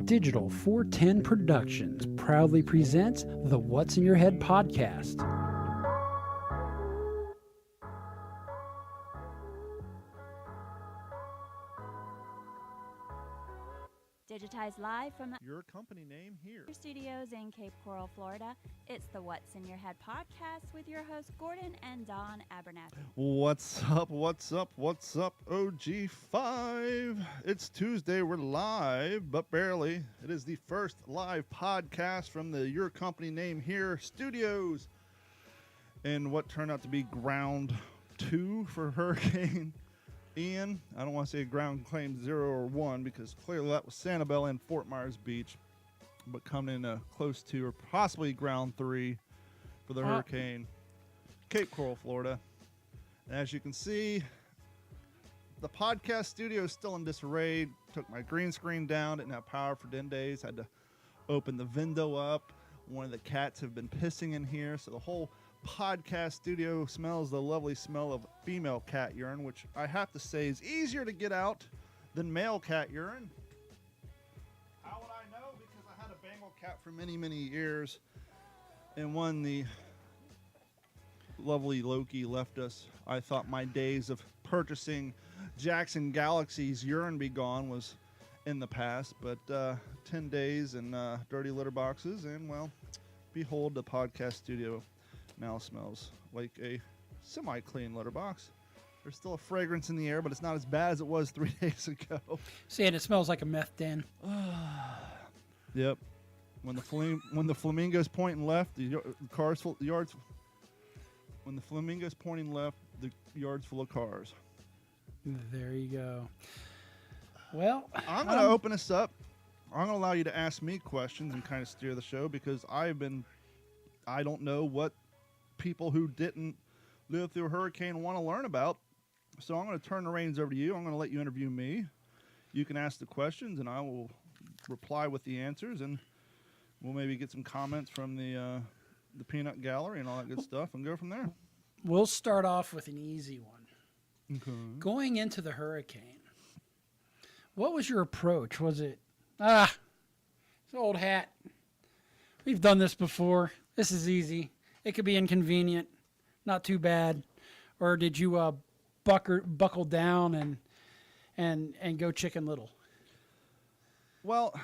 Digital 410 Productions proudly presents the What's in Your Head podcast. Digitized live from the Your company name here. studios in Cape Coral, Florida. It's the What's in Your Head podcast with your hosts Gordon and Don Abernathy. What's up? What's up? What's up? OG5. It's Tuesday. We're live, but barely. It is the first live podcast from the Your Company Name Here studios. And what turned out to be ground 2 for Hurricane Ian. I don't want to say ground claim 0 or 1 because clearly that was Sanibel and Fort Myers Beach. But coming in close to or possibly ground 3 for the hurricane, Cape Coral, Florida. And as you can see, the podcast studio is still in disarray. Took my green screen down, didn't have power for 10 days. Had to open the window up. One of the cats have been pissing in here, so the whole podcast studio smells the lovely smell of female cat urine, which I have to say is easier to get out than male cat urine. How would I know? Because I had a Bengal cat for many, many years, and when the lovely Loki left us, I thought my days of purchasing Jackson Galaxy's urine be gone was in the past, but 10 days and dirty litter boxes, and well, behold, the podcast studio now smells like a semi-clean litter box. There's still a fragrance in the air, but it's not as bad as it was 3 days ago. See, and it smells like a meth den. Yep. When the flamingos pointing left, the cars full, the yards. When the flamingos pointing left, the yard's full of cars. There you go. Well, I'm going to open this up. I'm going to allow you to ask me questions and kind of steer the show because I don't know what people who didn't live through a hurricane want to learn about. So I'm going to turn the reins over to you. I'm going to let you interview me. You can ask the questions, and I will reply with the answers, and we'll maybe get some comments from the peanut gallery and all that good stuff, and go from there. we'll start off with an easy one. Okay. Going into the hurricane, what was your approach? Was it, it's an old hat. We've done this before. This is easy. It could be inconvenient, not too bad. Or did you buckle down and go Chicken Little? Well,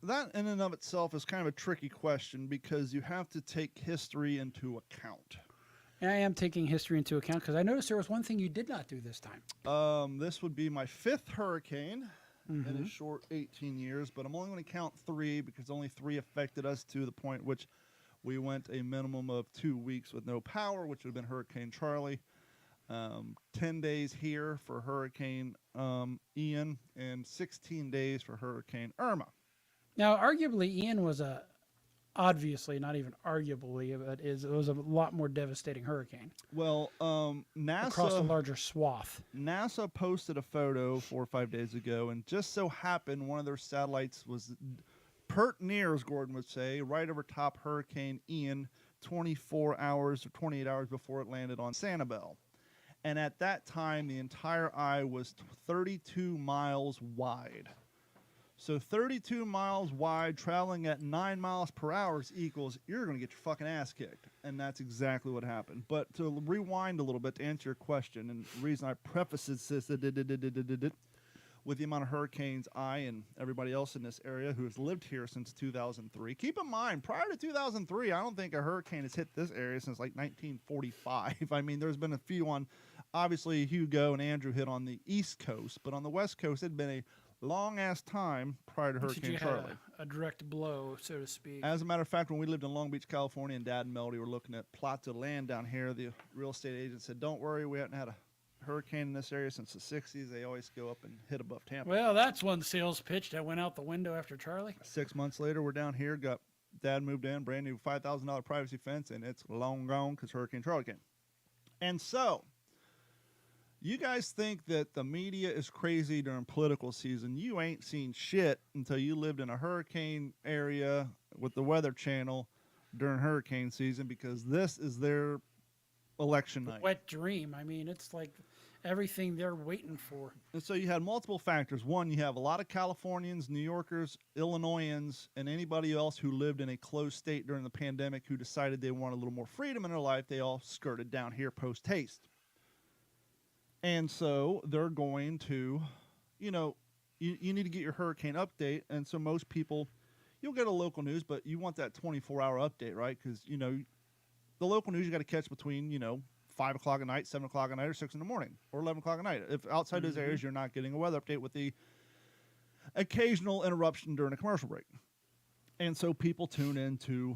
that in and of itself is kind of a tricky question because you have to take history into account. And I am taking history into account because I noticed there was one thing you did not do this time. This would be my 5th hurricane in a short 18 years, but I'm only going to count 3 because only 3 affected us to the point which we went a minimum of 2 weeks with no power, which would have been Hurricane Charlie. 10 days here for Hurricane Ian, and 16 days for Hurricane Irma. Now, arguably, Ian was obviously, not even arguably, but it was a lot more devastating hurricane. Well, NASA across a larger swath. NASA posted a photo 4 or 5 days ago, and just so happened one of their satellites was pert near, as Gordon would say, right over top Hurricane Ian 24 hours or 28 hours before it landed on Sanibel. And at that time, the entire eye was 32 miles wide. So 32 miles wide, traveling at 9 miles per hour equals you're going to get your fucking ass kicked. And that's exactly what happened. But to rewind a little bit to answer your question, and the reason I preface this with the amount of hurricanes I and everybody else in this area who has lived here since 2003. Keep in mind, prior to 2003, I don't think a hurricane has hit this area since like 1945. I mean, there's been a few on, obviously Hugo and Andrew hit on the East Coast, but on the West Coast, it had been a long-ass time prior to Hurricane Charlie. A direct blow, so to speak. As a matter of fact, when we lived in Long Beach, California, and Dad and Melody were looking at plots of land down here, the real estate agent said, don't worry, we haven't had a hurricane in this area since the 60s. They always go up and hit above Tampa. Well, that's one sales pitch that went out the window after Charlie. 6 months later, we're down here. Got Dad moved in, brand new $5,000 privacy fence, and it's long gone because Hurricane Charlie came. And so, you guys think that the media is crazy during political season. You ain't seen shit until you lived in a hurricane area with the Weather Channel during hurricane season because this is their election night. Wet dream. I mean, it's like everything they're waiting for. And so you had multiple factors. One, you have a lot of Californians, New Yorkers, Illinoisans, and anybody else who lived in a closed state during the pandemic who decided they wanted a little more freedom in their life. They all skirted down here post haste. And so they're going to, you need to get your hurricane update. And so most people, you'll get a local news, but you want that 24-hour update, right? Because, the local news you got to catch between, 5 o'clock at night, 7 o'clock at night, or 6 in the morning, or 11 o'clock at night. If outside those areas, you're not getting a weather update with the occasional interruption during a commercial break. And so people tune into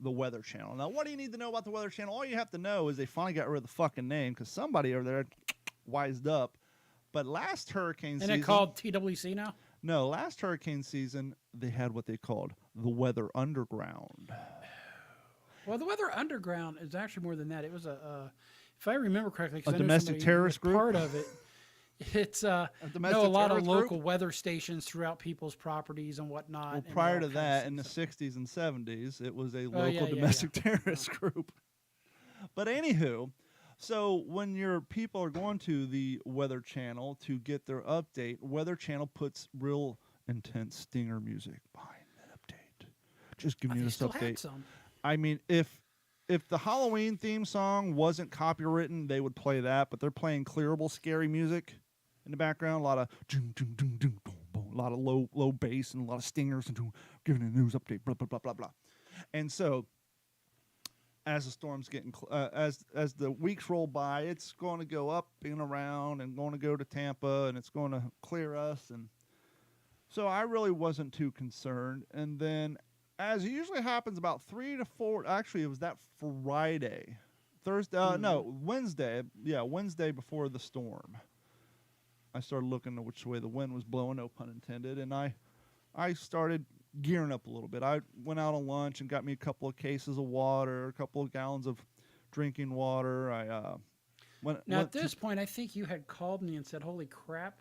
the Weather Channel. Now, what do you need to know about the Weather Channel? All you have to know is they finally got rid of the fucking name because somebody over there wised up. But last hurricane season... Isn't it called TWC now? No, last hurricane season, they had what they called the Weather Underground. Well, the Weather Underground is actually more than that. It was if I remember correctly, 'cause A I know domestic somebody terrorist was group? part of it. It's a domestic lot of terrorist group? local weather stations throughout people's properties and whatnot. Well, and prior all to kinds that, of in the stuff. 60s and 70s, it was a Oh, local yeah, domestic terrorist group. But anywho, so when your people are going to the Weather Channel to get their update, Weather Channel puts real intense stinger music behind that update. Just give me They this still had update. some. I mean, if the Halloween theme song wasn't copywritten, they would play that, but they're playing clearable scary music in the background, a lot of a lot of low bass and a lot of stingers and giving a news update, blah blah blah blah blah. And so as the storm's getting as the weeks roll by, it's going to go up and around and going to go to Tampa and it's going to clear us. And so I really wasn't too concerned. And then as usually happens, about 3 to 4. Actually, it was that Friday, Thursday. No, Wednesday. Yeah, Wednesday before the storm. I started looking at which way the wind was blowing, no pun intended, and I started gearing up a little bit. I went out on lunch and got me a couple of cases of water, a couple of gallons of drinking water. At this point, I think you had called me and said, "Holy crap!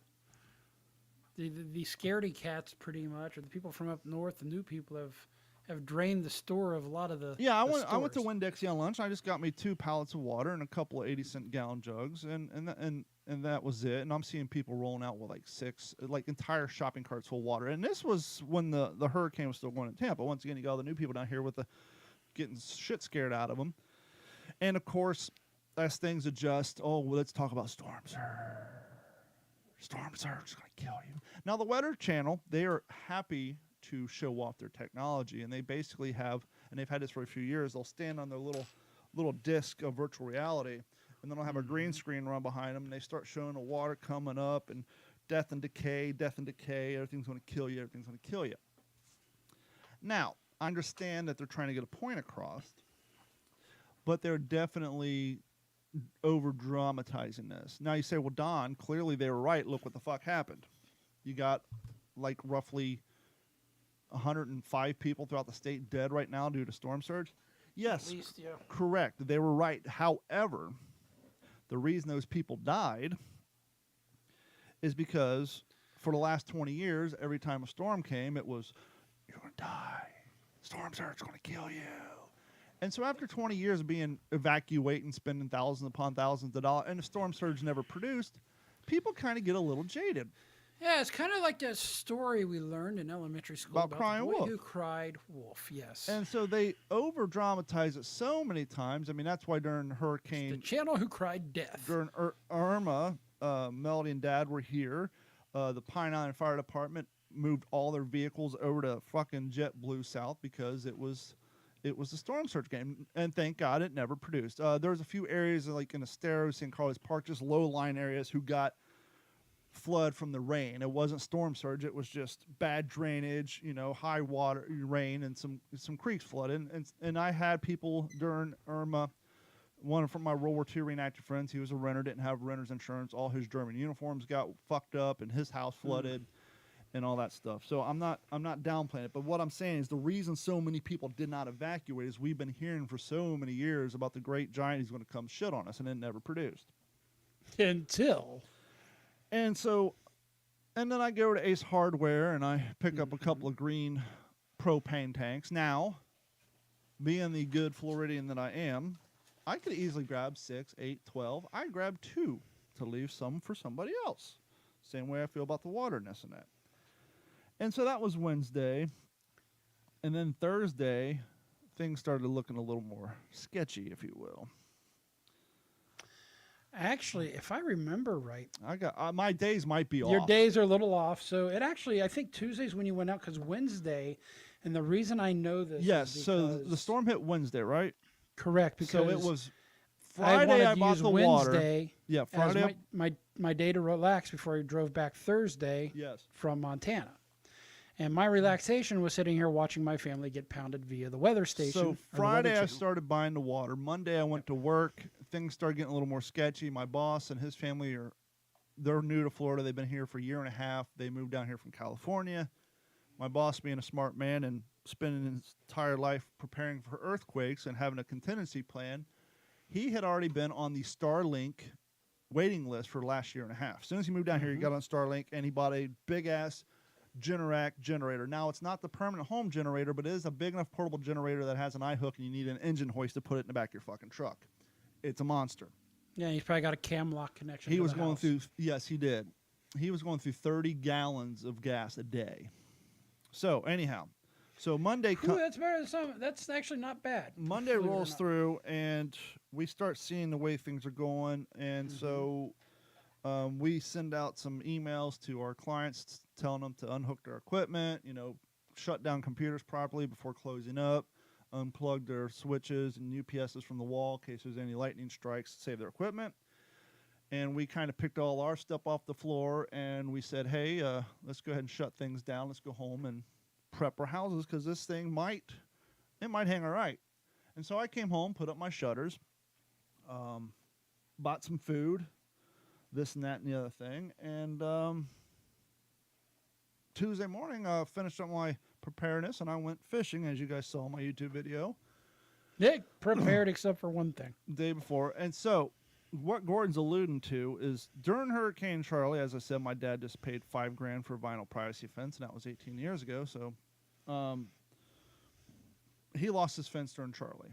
The scaredy cats, pretty much, or the people from up north, the new people have drained the store of a lot of the Yeah, the I went to stores." Winn-Dixie on lunch. I just got me 2 pallets of water and a couple of 80-cent gallon jugs, and that was it. And I'm seeing people rolling out with like entire shopping carts full of water. And this was when the hurricane was still going to Tampa. Once again, you got all the new people down here with the getting shit scared out of them. And of course, as things adjust, let's talk about storm surge. Storm surge is going to kill you. Now, the Weather Channel, they are happy to show off their technology, and they basically have, and they've had this for a few years, they'll stand on their little disc of virtual reality, and then they'll have a green screen run behind them, and they start showing the water coming up, and death and decay, everything's going to kill you. Now, I understand that they're trying to get a point across, but they're definitely over-dramatizing this. Now, you say, well, Don, clearly they were right. Look what the fuck happened. You got, like, roughly 105 people throughout the state dead right now due to storm surge. Yes, At least, yeah. correct. They were right. However, the reason those people died is because for the last 20 years, every time a storm came, it was, you're going to die. Storm surge is going to kill you. And so after 20 years of being evacuating, spending thousands upon thousands of dollars, and the storm surge never produced, people kind of get a little jaded. Yeah, it's kind of like that story we learned in elementary school About crying the boy wolf. who cried wolf. Yes. And so they over-dramatize it so many times. I mean, that's why during the Hurricane, channel who cried death. during Irma, Melody and Dad were here. The Pine Island Fire Department moved all their vehicles over to fucking JetBlue South because it was a storm surge game, and thank God it never produced. There was a few areas like in Estero, St. Carlos Park, just low-lying areas who got flood from the rain. It wasn't storm surge; it was just bad drainage, high water, rain, and some creeks flooded. And I had people during Irma. One from my World War II reenactor friends, he was a renter, didn't have renter's insurance. All his German uniforms got fucked up, and his house flooded. And all that stuff. So I'm not downplaying it, but what I'm saying is the reason so many people did not evacuate is we've been hearing for so many years about the great giant who's going to come shit on us, and it never produced. Until. And then I go to Ace Hardware and I pick up a couple of green propane tanks. Now, being the good Floridian that I am, I could easily grab 6, 8, 12. I grabbed 2. to leave some for somebody else. Same way I feel about the water and this and that. And so that was Wednesday. And then Thursday, things started looking a little more sketchy, if you will. Actually, if I remember right, I got my days might be your off. days are a little off. So it actually, I think Tuesday's when you went out because Wednesday, and the reason I know this Yes, is so the because- storm hit Wednesday, right? correct, because So it was I Friday wanted I to bought use the water. Wednesday Yeah, as Friday. my day to relax before I drove back Thursday Yes. from Montana. And my relaxation was sitting here watching my family get pounded via the weather station. So or the Friday Weather I Channel. started buying the water. Monday I went to work. Things started getting a little more sketchy. My boss and his family they're new to Florida. They've been here for a year and a half. They moved down here from California. My boss, being a smart man and spending his entire life preparing for earthquakes and having a contingency plan, he had already been on the Starlink waiting list for the last year and a half. As soon as he moved down here, he got on Starlink and he bought a big ass Generac generator. Now it's not the permanent home generator, but it is a big enough portable generator that has an eye hook and you need an engine hoist to put it in the back of your fucking truck. It's a monster. Yeah, he's probably got a cam lock connection. He to was the going house. through, yes, he did. He was going through 30 gallons of gas a day. So anyhow, so Monday Ooh, that's better than some. That's actually not bad. Monday believe it or rolls not. through and we start seeing the way things are going. And so we send out some emails to our clients telling them to unhook their equipment, shut down computers properly before closing up, unplug their switches and UPSs from the wall in case there's any lightning strikes to save their equipment. And we kind of picked all our stuff off the floor and we said, hey, let's go ahead and shut things down. Let's go home and prep our houses because this thing might hang all right. And so I came home, put up my shutters, bought some food, this and that and the other thing. And Tuesday morning, I finished up my preparedness and I went fishing, as you guys saw in my YouTube video They prepared except for one thing. the day before. And so what Gordon's alluding to is during Hurricane Charlie, as I said, my dad just paid $5,000 for a vinyl privacy fence, and that was 18 years ago. So he lost his fence during Charlie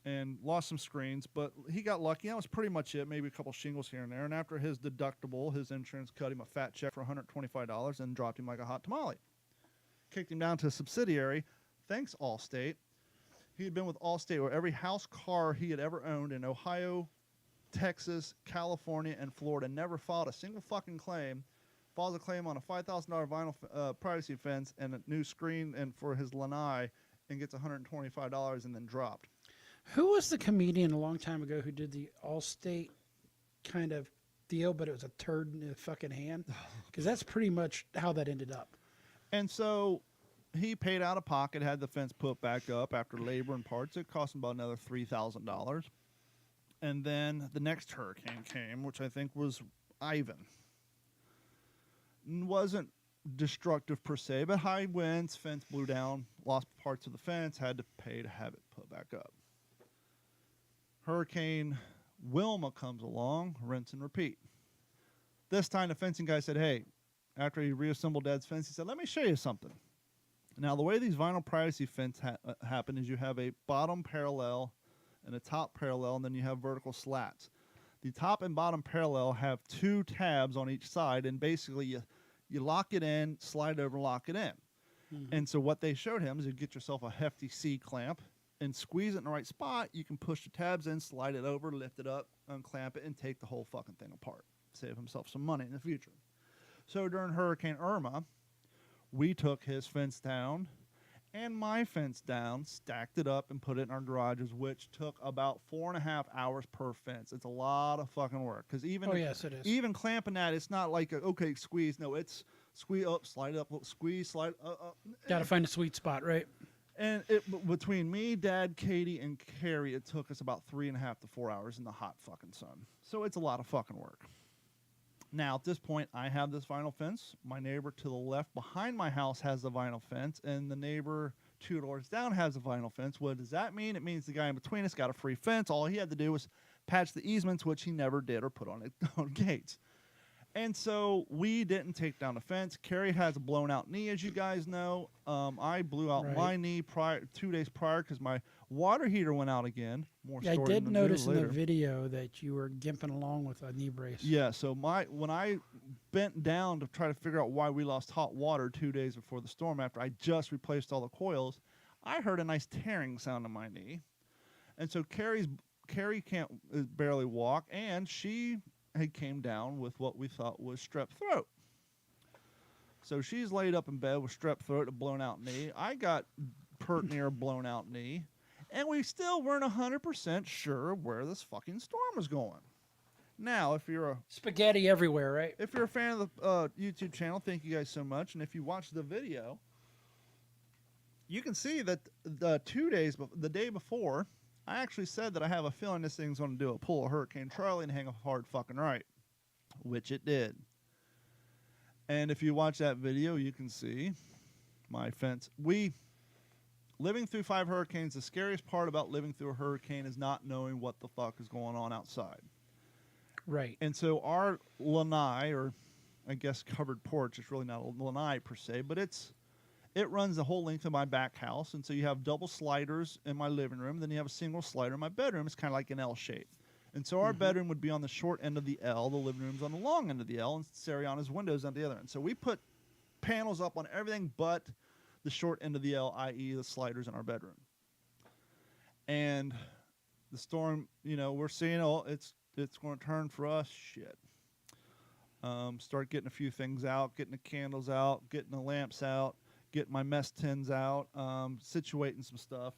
and lost some screens, but he got lucky. That was pretty much it, maybe a couple shingles here and there. And after his deductible, his insurance cut him a fat check for $125 and dropped him like a hot tamale. Kicked him down to a subsidiary. Thanks, Allstate. He had been with Allstate where every house, car he had ever owned in Ohio, Texas, California, and Florida, never filed a single fucking claim. Files a claim on a $5,000 vinyl privacy fence and a new screen and for his lanai and gets $125 and then dropped. Who was the comedian a long time ago who did the Allstate kind of deal, but it was a turd in the fucking hand? Because that's pretty much how that ended up. And so he paid out of pocket, had the fence put back up after labor and parts. It cost him about another $3,000. And then the next hurricane came, which I think was Ivan. Wasn't destructive per se, but high winds, fence blew down, lost parts of the fence, had to pay to have it put back up. Hurricane Wilma comes along, rinse and repeat. This time the fencing guy said, hey, after he reassembled Dad's fence, he said, let me show you something. Now, the way these vinyl privacy fence happen is you have a bottom parallel and a top parallel, and then you have vertical slats. The top and bottom parallel have two tabs on each side, and basically you lock it in, slide over, lock it in. Mm-hmm. And so what they showed him is you get yourself a hefty C-clamp and squeeze it in the right spot. You can push the tabs in, slide it over, lift it up, unclamp it, and take the whole fucking thing apart. Save himself some money in the future. So during Hurricane Irma, we took his fence down and my fence down, stacked it up, and put it in our garages, which took about 4.5 hours per fence. It's a lot of fucking work. Because Oh, yes, it is. even clamping that, it's not like, okay, squeeze. No, it's squeeze up, slide up, squeeze, slide up. Got to find a sweet spot, right? And between me, Dad, Katie, and Carrie, it took us about 3.5 to 4 hours in the hot fucking sun. So it's a lot of fucking work. Now, at this point, I have this vinyl fence. My neighbor to the left behind my house has the vinyl fence, and the neighbor 2 doors down has a vinyl fence. What does that mean? It means the guy in between us got a free fence. All he had to do was patch the easements, which he never did, or put on gates. And so we didn't take down the fence. Carrie has a blown out knee, as you guys know. I blew out Right. my knee 2 days prior because my water heater went out again. More Yeah, I story did to do notice in the later. video that you were gimping along with a knee brace. Yeah, so when I bent down to try to figure out why we lost hot water 2 days before the storm, after I just replaced all the coils, I heard a nice tearing sound in my knee. And so Carrie can't barely walk, and she had came down with what we thought was strep throat. So she's laid up in bed with strep throat, a blown out knee. I got pert near a blown out knee, and we still weren't 100% sure where this fucking storm was going. Now, if you're Spaghetti everywhere, right? a fan of the YouTube channel, thank you guys so much. And if you watch the video, you can see that the day before, I actually said that I have a feeling this thing's going to do a pull a Hurricane Charlie and hang a hard fucking right, which it did. And if you watch that video, you can see my fence. Living through 5 hurricanes, the scariest part about living through a hurricane is not knowing what the fuck is going on outside. Right. And so our lanai, or I guess covered porch, it's really not a lanai per se, but it runs the whole length of my back house. And so you have double sliders in my living room, then you have a single slider in my bedroom. It's kind of like an L shape. And so our bedroom would be on the short end of the L, the living room's on the long end of the L, and Sariana's window's on the other end. So we put panels up on everything but the short end of the L, i.e. the sliders in our bedroom. And the storm, we're seeing, it's going to turn for us. Shit. Start getting a few things out, getting the candles out, getting the lamps out, getting my mess tins out, situating some stuff.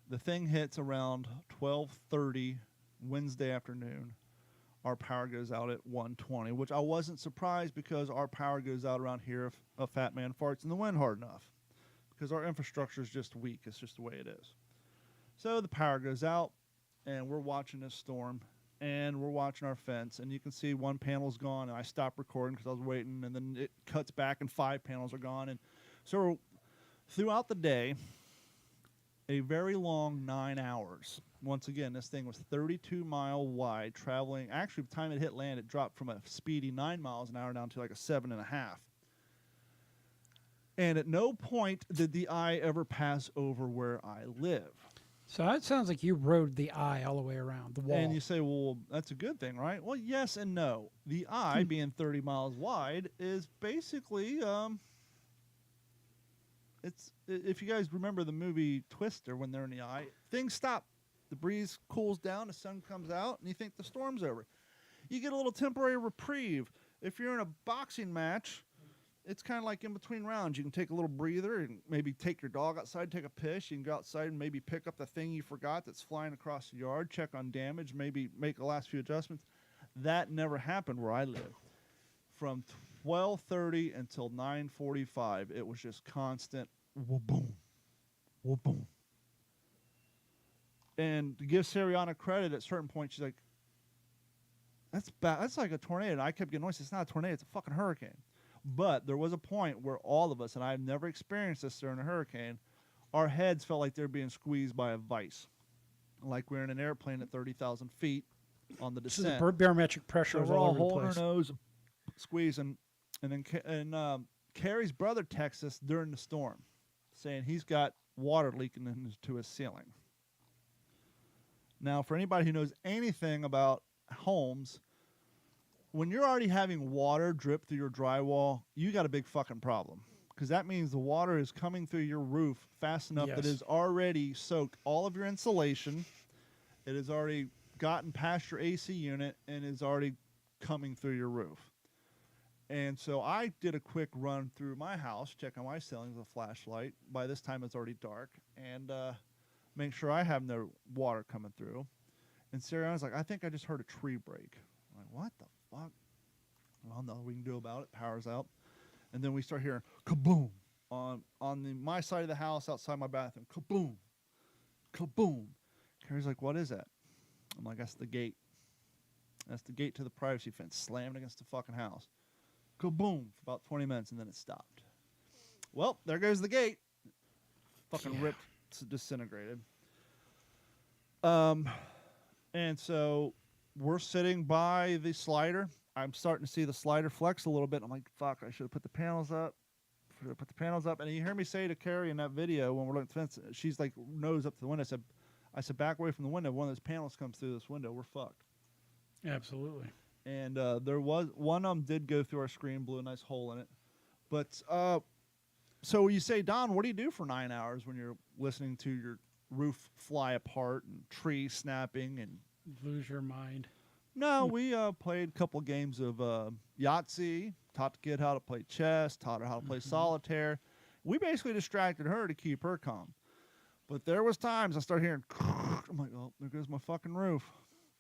The thing hits around 12:30 Wednesday afternoon. Our power goes out at 1:20, which I wasn't surprised because our power goes out around here if a fat man farts in the wind hard enough, because our infrastructure is just weak. It's just the way it is. So the power goes out, and we're watching this storm, and we're watching our fence, and you can see one panel's gone, and I stopped recording because I was waiting, and then it cuts back, and 5 panels are gone. And so throughout the day, a very long 9 hours. Once again, this thing was 32 mile wide, traveling. Actually, by the time it hit land, it dropped from a speedy 9 miles an hour down to like a 7.5. And at no point did the eye ever pass over where I live. So that sounds like you rode the eye all the way around the wall. And you say, well, that's a good thing, right? Well, yes and no. The eye, being 30 miles wide, is basically, it's, if you guys remember the movie Twister, when they're in the eye, things stop. The breeze cools down, the sun comes out, and you think the storm's over. You get a little temporary reprieve. If you're in a boxing match, it's kind of like in between rounds. You can take a little breather and maybe take your dog outside, take a piss. You can go outside and maybe pick up the thing you forgot that's flying across the yard, check on damage, maybe make the last few adjustments. That never happened where I live. From 12:30 until 9:45, it was just constant wha-boom, wha-boom. And to give Sariana credit, at certain points, she's like, that's bad. That's like a tornado. And I kept getting noise. It's not a tornado. It's a fucking hurricane. But there was a point where all of us, and I've never experienced this during a hurricane, our heads felt like they're being squeezed by a vice. Like we're in an airplane at 30,000 feet on the So descent. the barometric pressure So is we're all all over the holding our place. nose, squeezing. And then Carrie's brother texts us during the storm saying he's got water leaking into his ceiling. Now, for anybody who knows anything about homes, when you're already having water drip through your drywall, you got a big fucking problem. Because that means the water is coming through your roof fast enough that Yes. it's already soaked all of your insulation. It has already gotten past your AC unit and is already coming through your roof. And so I did a quick run through my house, checking my ceilings with a flashlight. By this time, it's already dark. And make sure I have no water coming through. And Sariana's like, I think I just heard a tree break. I'm like, what the fuck? Well, nothing we can do about it. Power's out. And then we start hearing kaboom on my side of the house outside my bathroom. Kaboom. Kaboom. Carrie's like, what is that? I'm like, that's the gate. That's the gate to the privacy fence slammed against the fucking house. Kaboom for about 20 minutes, and then it stopped. Well, there goes the gate. Fucking Yeah. ripped, disintegrated. And so we're sitting by the slider. I'm starting to see the slider flex a little bit. I'm like, fuck, I should have put the panels up. And you hear me say to Carrie in that video when we're looking at the fence, she's like nose up to the window. I said, back away from the window. One of those panels comes through this window. We're fucked. Absolutely. And there was one of them did go through our screen, blew a nice hole in it. But so you say, Don, what do you do for 9 hours when you're listening to your roof fly apart and trees snapping and Lose your mind. No, we played a couple games of Yahtzee, taught the kid how to play chess, taught her how to play solitaire. We basically distracted her to keep her calm. But there was times I started hearing, I'm like, oh, there goes my fucking roof.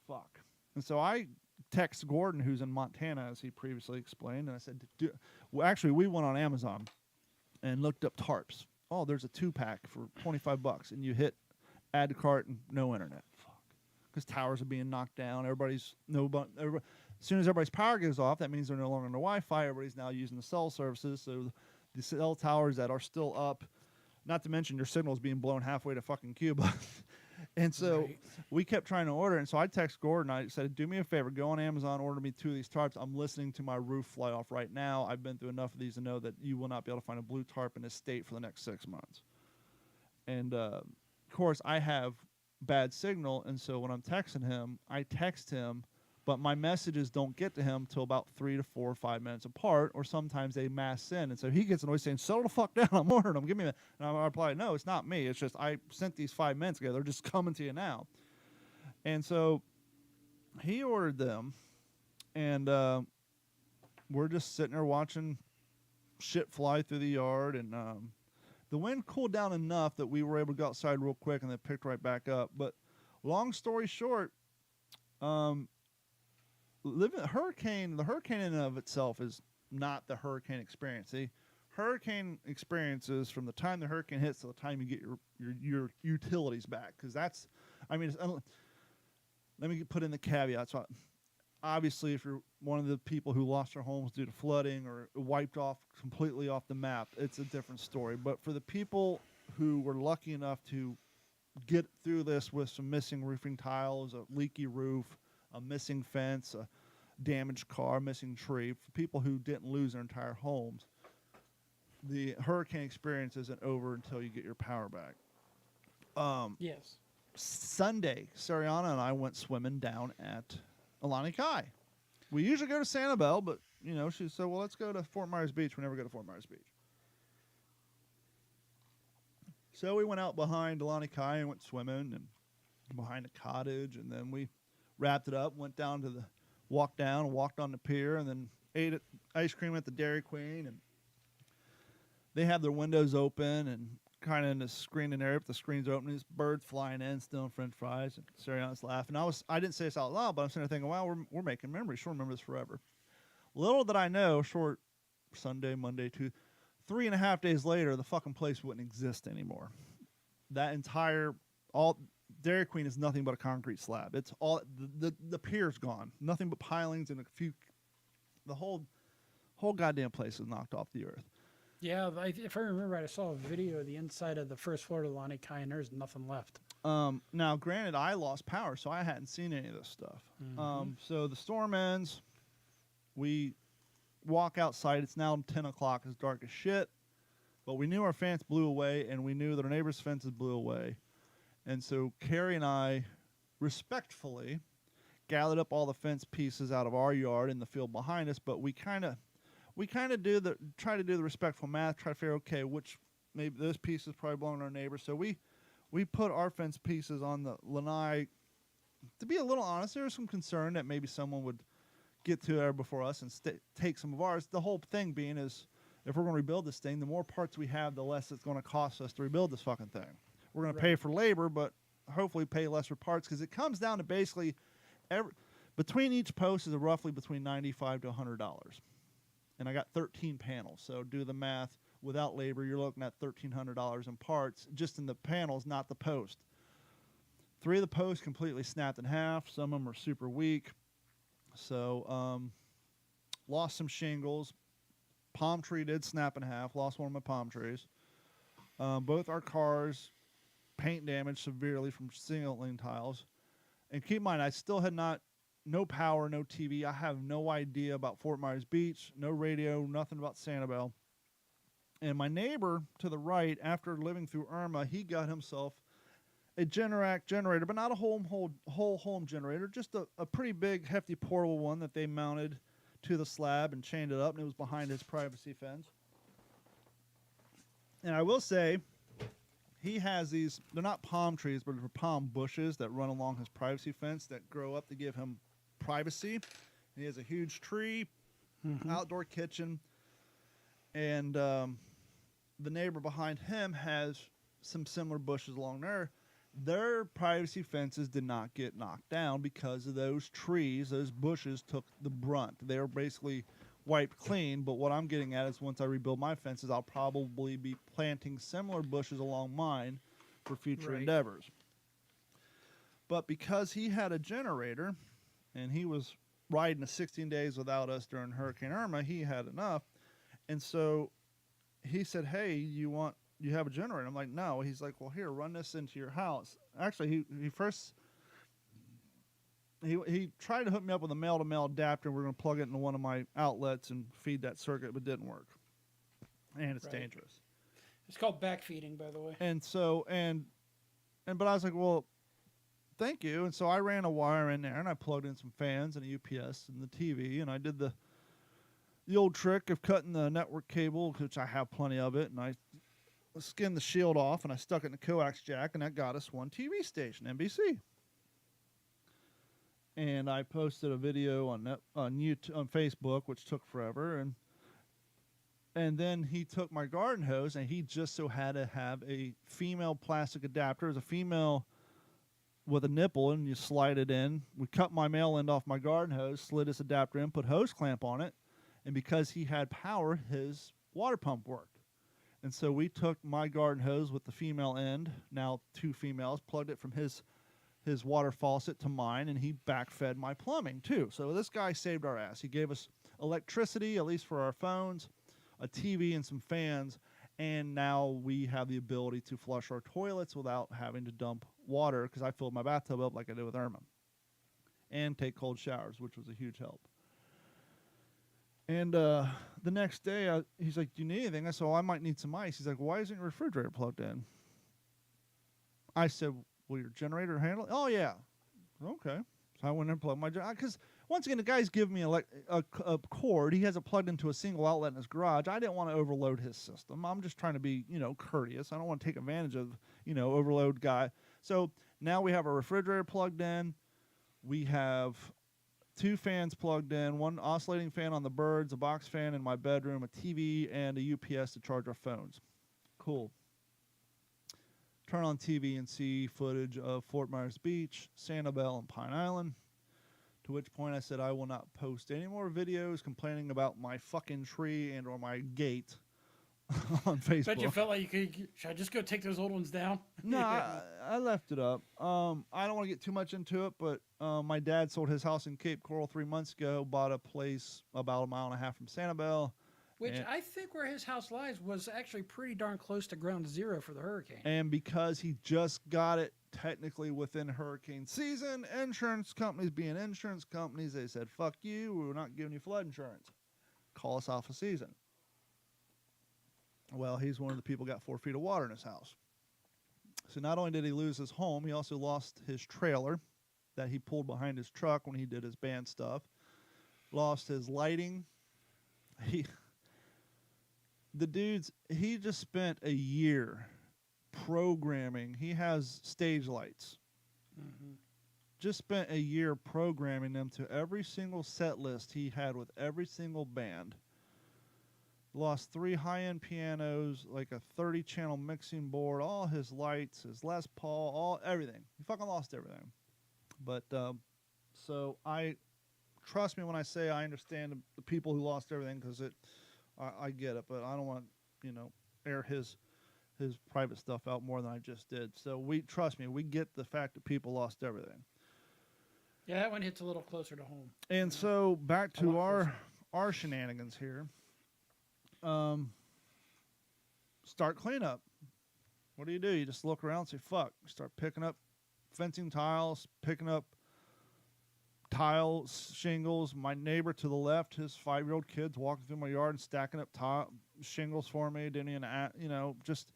Fuck. And so I text Gordon, who's in Montana, as he previously explained, and I said, well, actually, we went on Amazon and looked up tarps. Oh, there's a 2-pack for $25, and you hit add to cart and no internet. Because towers are being knocked down. As soon as everybody's power goes off, that means they're no longer on the Wi-Fi. Everybody's now using the cell services. So the cell towers that are still up, not to mention your signal is being blown halfway to fucking Cuba. And so we kept trying to order. And so I text Gordon. I said, do me a favor. Go on Amazon, order me 2 of these tarps. I'm listening to my roof fly off right now. I've been through enough of these to know that you will not be able to find a blue tarp in this state for the next 6 months. And, of course, I have bad signal, and so when I'm texting him, I text him, but my messages don't get to him till about 3 to 4 or 5 minutes apart, or sometimes they mass in, and so he gets annoyed saying, settle the fuck down, I'm ordering them, give me that. And I reply, no, it's not me, it's just I sent these 5 minutes ago, they're just coming to you now. And so he ordered them, and we're just sitting there watching shit fly through the yard, and the wind cooled down enough that we were able to go outside real quick and then picked right back up. But long story short, the hurricane in and of itself is not the hurricane experience. The hurricane experiences from the time the hurricane hits to the time you get your utilities back. Because that's, I mean, let me put in the caveat. So obviously, if you're one of the people who lost their homes due to flooding or wiped off completely off the map, it's a different story. But for the people who were lucky enough to get through this with some missing roofing tiles, a leaky roof, a missing fence, a damaged car, missing tree, for people who didn't lose their entire homes, the hurricane experience isn't over until you get your power back. Yes. Sunday, Sariana and I went swimming down at Alani Kai. We usually go to Sanibel, but, you know, she said, well, let's go to Fort Myers Beach. We never go to Fort Myers Beach. So we went out behind Alani Kai and went swimming and behind a cottage, and then we wrapped it up, walked down, walked on the pier, and then ate ice cream at the Dairy Queen. And they have their windows open and kind of in the screening area, but the screen's open. There's birds flying in, stealing French fries, and Sariana's laughing. I didn't say this out loud, but I'm sitting there thinking, wow, we're making memories. She'll remember this forever. Little did I know, short Sunday, Monday, 3.5 days later, the fucking place wouldn't exist anymore. That entire Dairy Queen is nothing but a concrete slab. It's all the pier's gone. Nothing but pilings and a few. The whole goddamn place is knocked off the earth. Yeah, if I remember right, I saw a video of the inside of the first floor of Alani Kai, and there's nothing left. Now, granted, I lost power, so I hadn't seen any of this stuff. Mm-hmm. So the storm ends. We walk outside. It's now 10 o'clock. It's dark as shit. But we knew our fence blew away, and we knew that our neighbor's fences blew away. And so Carrie and I respectfully gathered up all the fence pieces out of our yard in the field behind us, but we kind of try to do the respectful math, try to figure, okay, which maybe those pieces probably belong to our neighbor. So we put our fence pieces on the lanai. To be a little honest, there was some concern that maybe someone would get to there before us and take some of ours. The whole thing being is, if we're going to rebuild this thing, the more parts we have, the less it's going to cost us to rebuild this fucking thing. We're going to pay for labor, but hopefully pay less for parts, because it comes down to basically between each post is roughly between $95 to $100. And I got 13 panels, so do the math. Without labor, you're looking at $1,300 in parts, just in the panels, not the post. 3 of the posts completely snapped in half. Some of them are super weak. So lost some shingles. Palm tree did snap in half. Lost one of my palm trees. Both our cars, paint damage severely from ceiling tiles. And keep in mind, I still had not no power, no TV. I have no idea about Fort Myers Beach, no radio, nothing about Sanibel. And my neighbor to the right, after living through Irma, he got himself a Generac generator, but not a whole home generator, just a pretty big, hefty portable one that they mounted to the slab and chained it up, and it was behind his privacy fence. And I will say, he has these, they're not palm trees, but they're palm bushes that run along his privacy fence that grow up to give him privacy. And he has a huge tree, outdoor kitchen, and the neighbor behind him has some similar bushes along there. Their privacy fences did not get knocked down because of those trees. Those bushes took the brunt. They were basically wiped clean, but what I'm getting at is once I rebuild my fences, I'll probably be planting similar bushes along mine for future endeavors. But because he had a generator and he was riding the 16 days without us during Hurricane Irma, he had enough. And so he said, hey, you have a generator? I'm like, no. He's like, well, here, run this into your house. Actually, he first he tried to hook me up with a male-to-male adapter. We're going to plug it into one of my outlets and feed that circuit, but it didn't work. And it's dangerous. It's called backfeeding, by the way. And so, but I was like, well, thank you. And so I ran a wire in there, and I plugged in some fans and a UPS and the TV, and I did the old trick of cutting the network cable, which I have plenty of it, and I skinned the shield off, and I stuck it in the coax jack, and that got us one TV station, NBC. And I posted a video on YouTube, on Facebook, which took forever, and then he took my garden hose, and he just so had to have a female plastic adapter. It was a female with a nipple, and you slide it in. We cut my male end off my garden hose, slid this adapter in, put hose clamp on it, and because he had power, his water pump worked. And so we took my garden hose with the female end, now two females, plugged it from his water faucet to mine, and he backfed my plumbing too. So this guy saved our ass. He gave us electricity, at least for our phones, a TV, and some fans, and now we have the ability to flush our toilets without having to dump water, because I filled my bathtub up like I did with Irma, and take cold showers, which was a huge help. And the next day, he's like, do you need anything? I said, well, I might need some ice. He's like, why isn't your refrigerator plugged in? I said, will your generator handle it? Oh, yeah. Okay. So I went and plugged my generator. Because, once again, the guy's giving me a cord. He has it plugged into a single outlet in his garage. I didn't want to overload his system. I'm just trying to be, courteous. I don't want to take advantage of, overload guy. So now we have a refrigerator plugged in. We have two fans plugged in, one oscillating fan on the birds, a box fan in my bedroom, a TV, and a UPS to charge our phones. Cool. Turn on TV and see footage of Fort Myers Beach, Sanibel, and Pine Island. To which point I said I will not post any more videos complaining about my fucking tree and or my gate on Facebook. Bet you felt like you could. Should I just go take those old ones down? No, I left it up. I don't want to get too much into it, but my dad sold his house in Cape Coral 3 months ago, bought a place about 1.5 miles from Sanibel. Which I think where his house lies was actually pretty darn close to ground zero for the hurricane. And because he just got it technically within hurricane season, insurance companies being insurance companies, they said, fuck you, we're not giving you flood insurance. Call us off a season. Well, he's one of the people who got 4 feet of water in his house. So not only did he lose his home, he also lost his trailer that he pulled behind his truck when he did his band stuff. Lost his lighting. He just spent a year programming. He has stage lights. Mm-hmm. Just spent a year programming them to every single set list he had with every single band. Lost 3 high-end pianos, like a 30-channel mixing board, all his lights, his Les Paul, everything. He fucking lost everything. But so trust me when I say I understand the people who lost everything, because I get it, but I don't want air his private stuff out more than I just did. So trust me, we get the fact that people lost everything. Yeah, that one hits a little closer to home. And so back to our shenanigans here. Start cleanup. What do? You just look around and say, fuck. Start picking up fencing tiles, picking up tile shingles. My neighbor to the left, his 5-year-old kid's walking through my yard and stacking up shingles for me. Didn't even, just.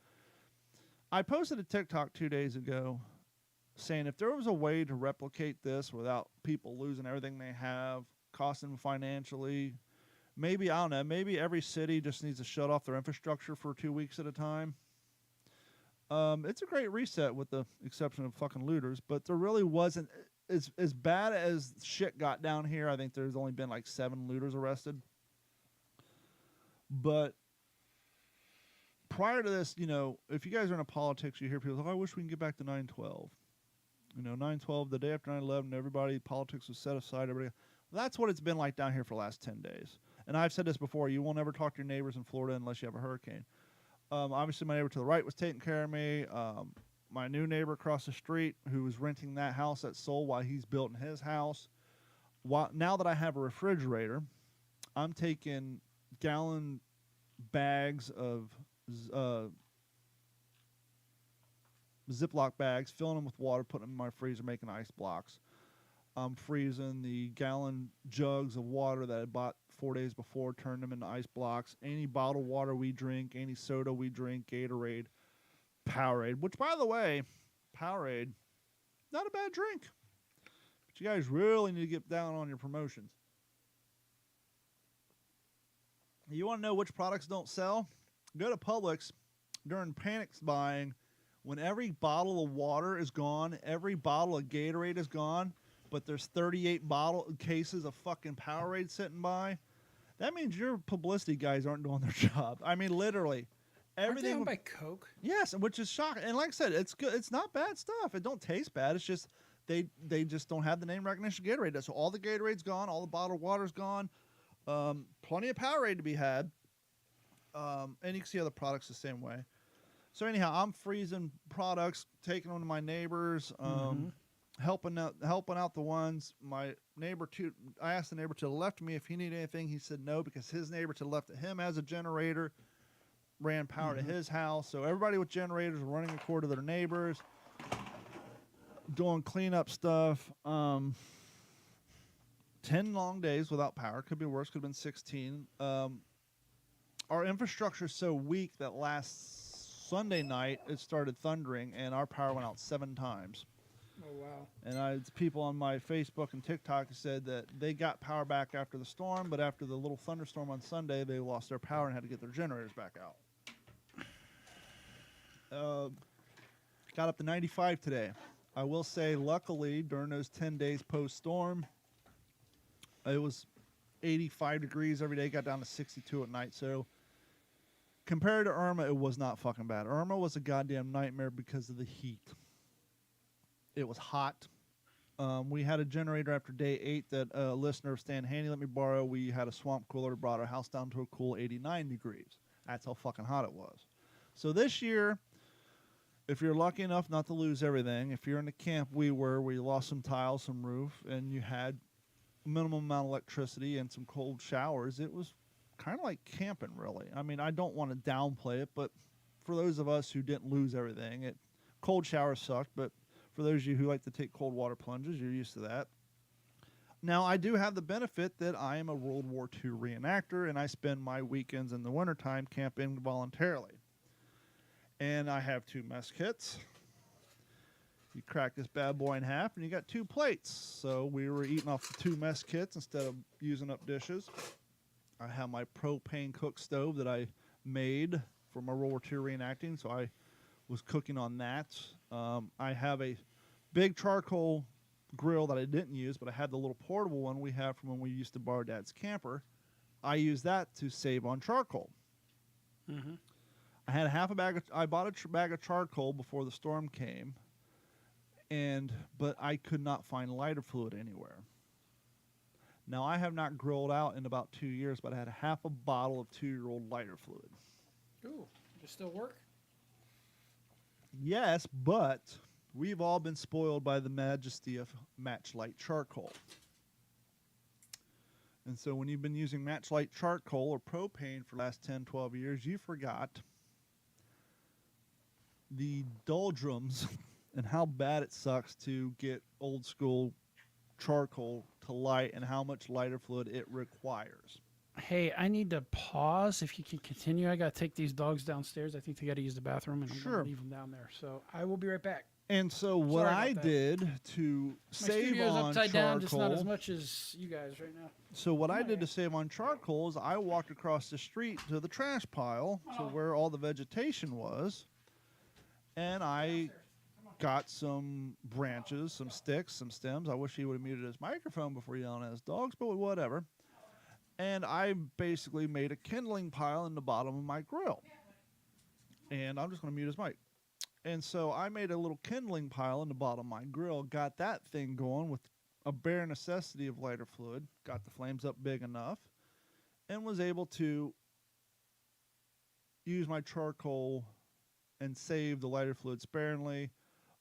I posted a TikTok 2 days ago saying if there was a way to replicate this without people losing everything they have, costing them financially, maybe, I don't know, maybe every city just needs to shut off their infrastructure for 2 weeks at a time. It's a great reset with the exception of fucking looters, but there really wasn't, as bad as shit got down here, I think there's only been like 7 looters arrested. But prior to this, if you guys are into politics, you hear people, I wish we can get back to 9/12. 9/12, the day after 9/11, everybody, politics was set aside. Everybody, that's what it's been like down here for the last 10 days. And I've said this before, you will never talk to your neighbors in Florida unless you have a hurricane. Obviously, my neighbor to the right was taking care of me. My new neighbor across the street, who was renting that house that sold while he's building his house. Now that I have a refrigerator, I'm taking gallon bags of Ziploc bags, filling them with water, putting them in my freezer, making ice blocks. I'm freezing the gallon jugs of water that I bought 4 days before, turned them into ice blocks. Any bottled water we drink, any soda we drink, Gatorade, Powerade, which, by the way, Powerade, not a bad drink. But you guys really need to get down on your promotions. You want to know which products don't sell? Go to Publix during panic buying. When every bottle of water is gone, every bottle of Gatorade is gone, but there's 38 cases of fucking Powerade sitting by, that means your publicity guys aren't doing their job. I mean, literally. Everything. Aren't they owned by Coke? Yes, which is shocking. And like I said, it's good. It's not bad stuff. It don't taste bad. It's just they just don't have the name recognition of Gatorade. So all the Gatorade's gone. All the bottled water's gone. Plenty of Powerade to be had. And you can see other products the same way. So anyhow, I'm freezing products, taking them to my neighbors, helping out the ones. My neighbor I asked the neighbor to the left of me if he needed anything. He said no, because his neighbor to the left of him has a generator, ran power to his house. So everybody with generators are running a cord to their neighbors, doing cleanup stuff. 10 long days without power. Could be worse. Could have been 16. Our infrastructure is so weak that last Sunday night it started thundering and our power went out 7 times. Oh, wow. And people on my Facebook and TikTok said that they got power back after the storm, but after the little thunderstorm on Sunday, they lost their power and had to get their generators back out. Got up to 95 today. I will say, luckily, during those 10 days post-storm, it was 85 degrees every day, got down to 62 at night. So compared to Irma, it was not fucking bad. Irma was a goddamn nightmare because of the heat. It was hot. We had a generator after day 8 that a listener of Stan Haney let me borrow. We had a swamp cooler, brought our house down to a cool 89 degrees. That's how fucking hot it was. So this year, if you're lucky enough not to lose everything, if you're in the camp we lost some tiles, some roof, and you had minimum amount of electricity and some cold showers, it was kind of like camping, really. I mean, I don't want to downplay it, but for those of us who didn't lose everything, cold showers sucked, but for those of you who like to take cold water plunges, you're used to that. Now, I do have the benefit that I am a World War II reenactor, and I spend my weekends in the wintertime camping voluntarily. And I have 2 mess kits. You crack this bad boy in half, and you got 2 plates. So we were eating off the 2 mess kits instead of using up dishes. I have my propane cook stove that I made for my World War II reenacting, so I was cooking on that. I have a big charcoal grill that I didn't use, but I had the little portable one we have from when we used to borrow Dad's camper. I use that to save on charcoal. Mm-hmm. I had I bought a bag of charcoal before the storm came, but I could not find lighter fluid anywhere. Now, I have not grilled out in about 2 years, but I had half a bottle of 2-year-old lighter fluid. Ooh, does it still work? Yes, but we've all been spoiled by the majesty of Matchlight charcoal. And so when you've been using Matchlight charcoal or propane for the last 10, 12 years, you forgot the doldrums and how bad it sucks to get old school charcoal to light and how much lighter fluid it requires. Hey, I need to pause. If you can continue, I got to take these dogs downstairs. I think they got to use the bathroom, and I'm Sure. going to leave them down there. So I will be right back. And so what Sorry I about that. did to My save studio's on upside down, just not as charcoal, much as you guys right now. so what I Oh, did yeah. to save on charcoal is I walked across the street to the trash pile to where all the vegetation was, and I got some branches, some sticks, some stems. I wish he would have muted his microphone before yelling at his dogs, but whatever. And I basically made a kindling pile in the bottom of my grill. And I'm just going to mute his mic. And so I made a little kindling pile in the bottom of my grill, got that thing going with a bare necessity of lighter fluid, got the flames up big enough, and was able to use my charcoal and save the lighter fluid sparingly.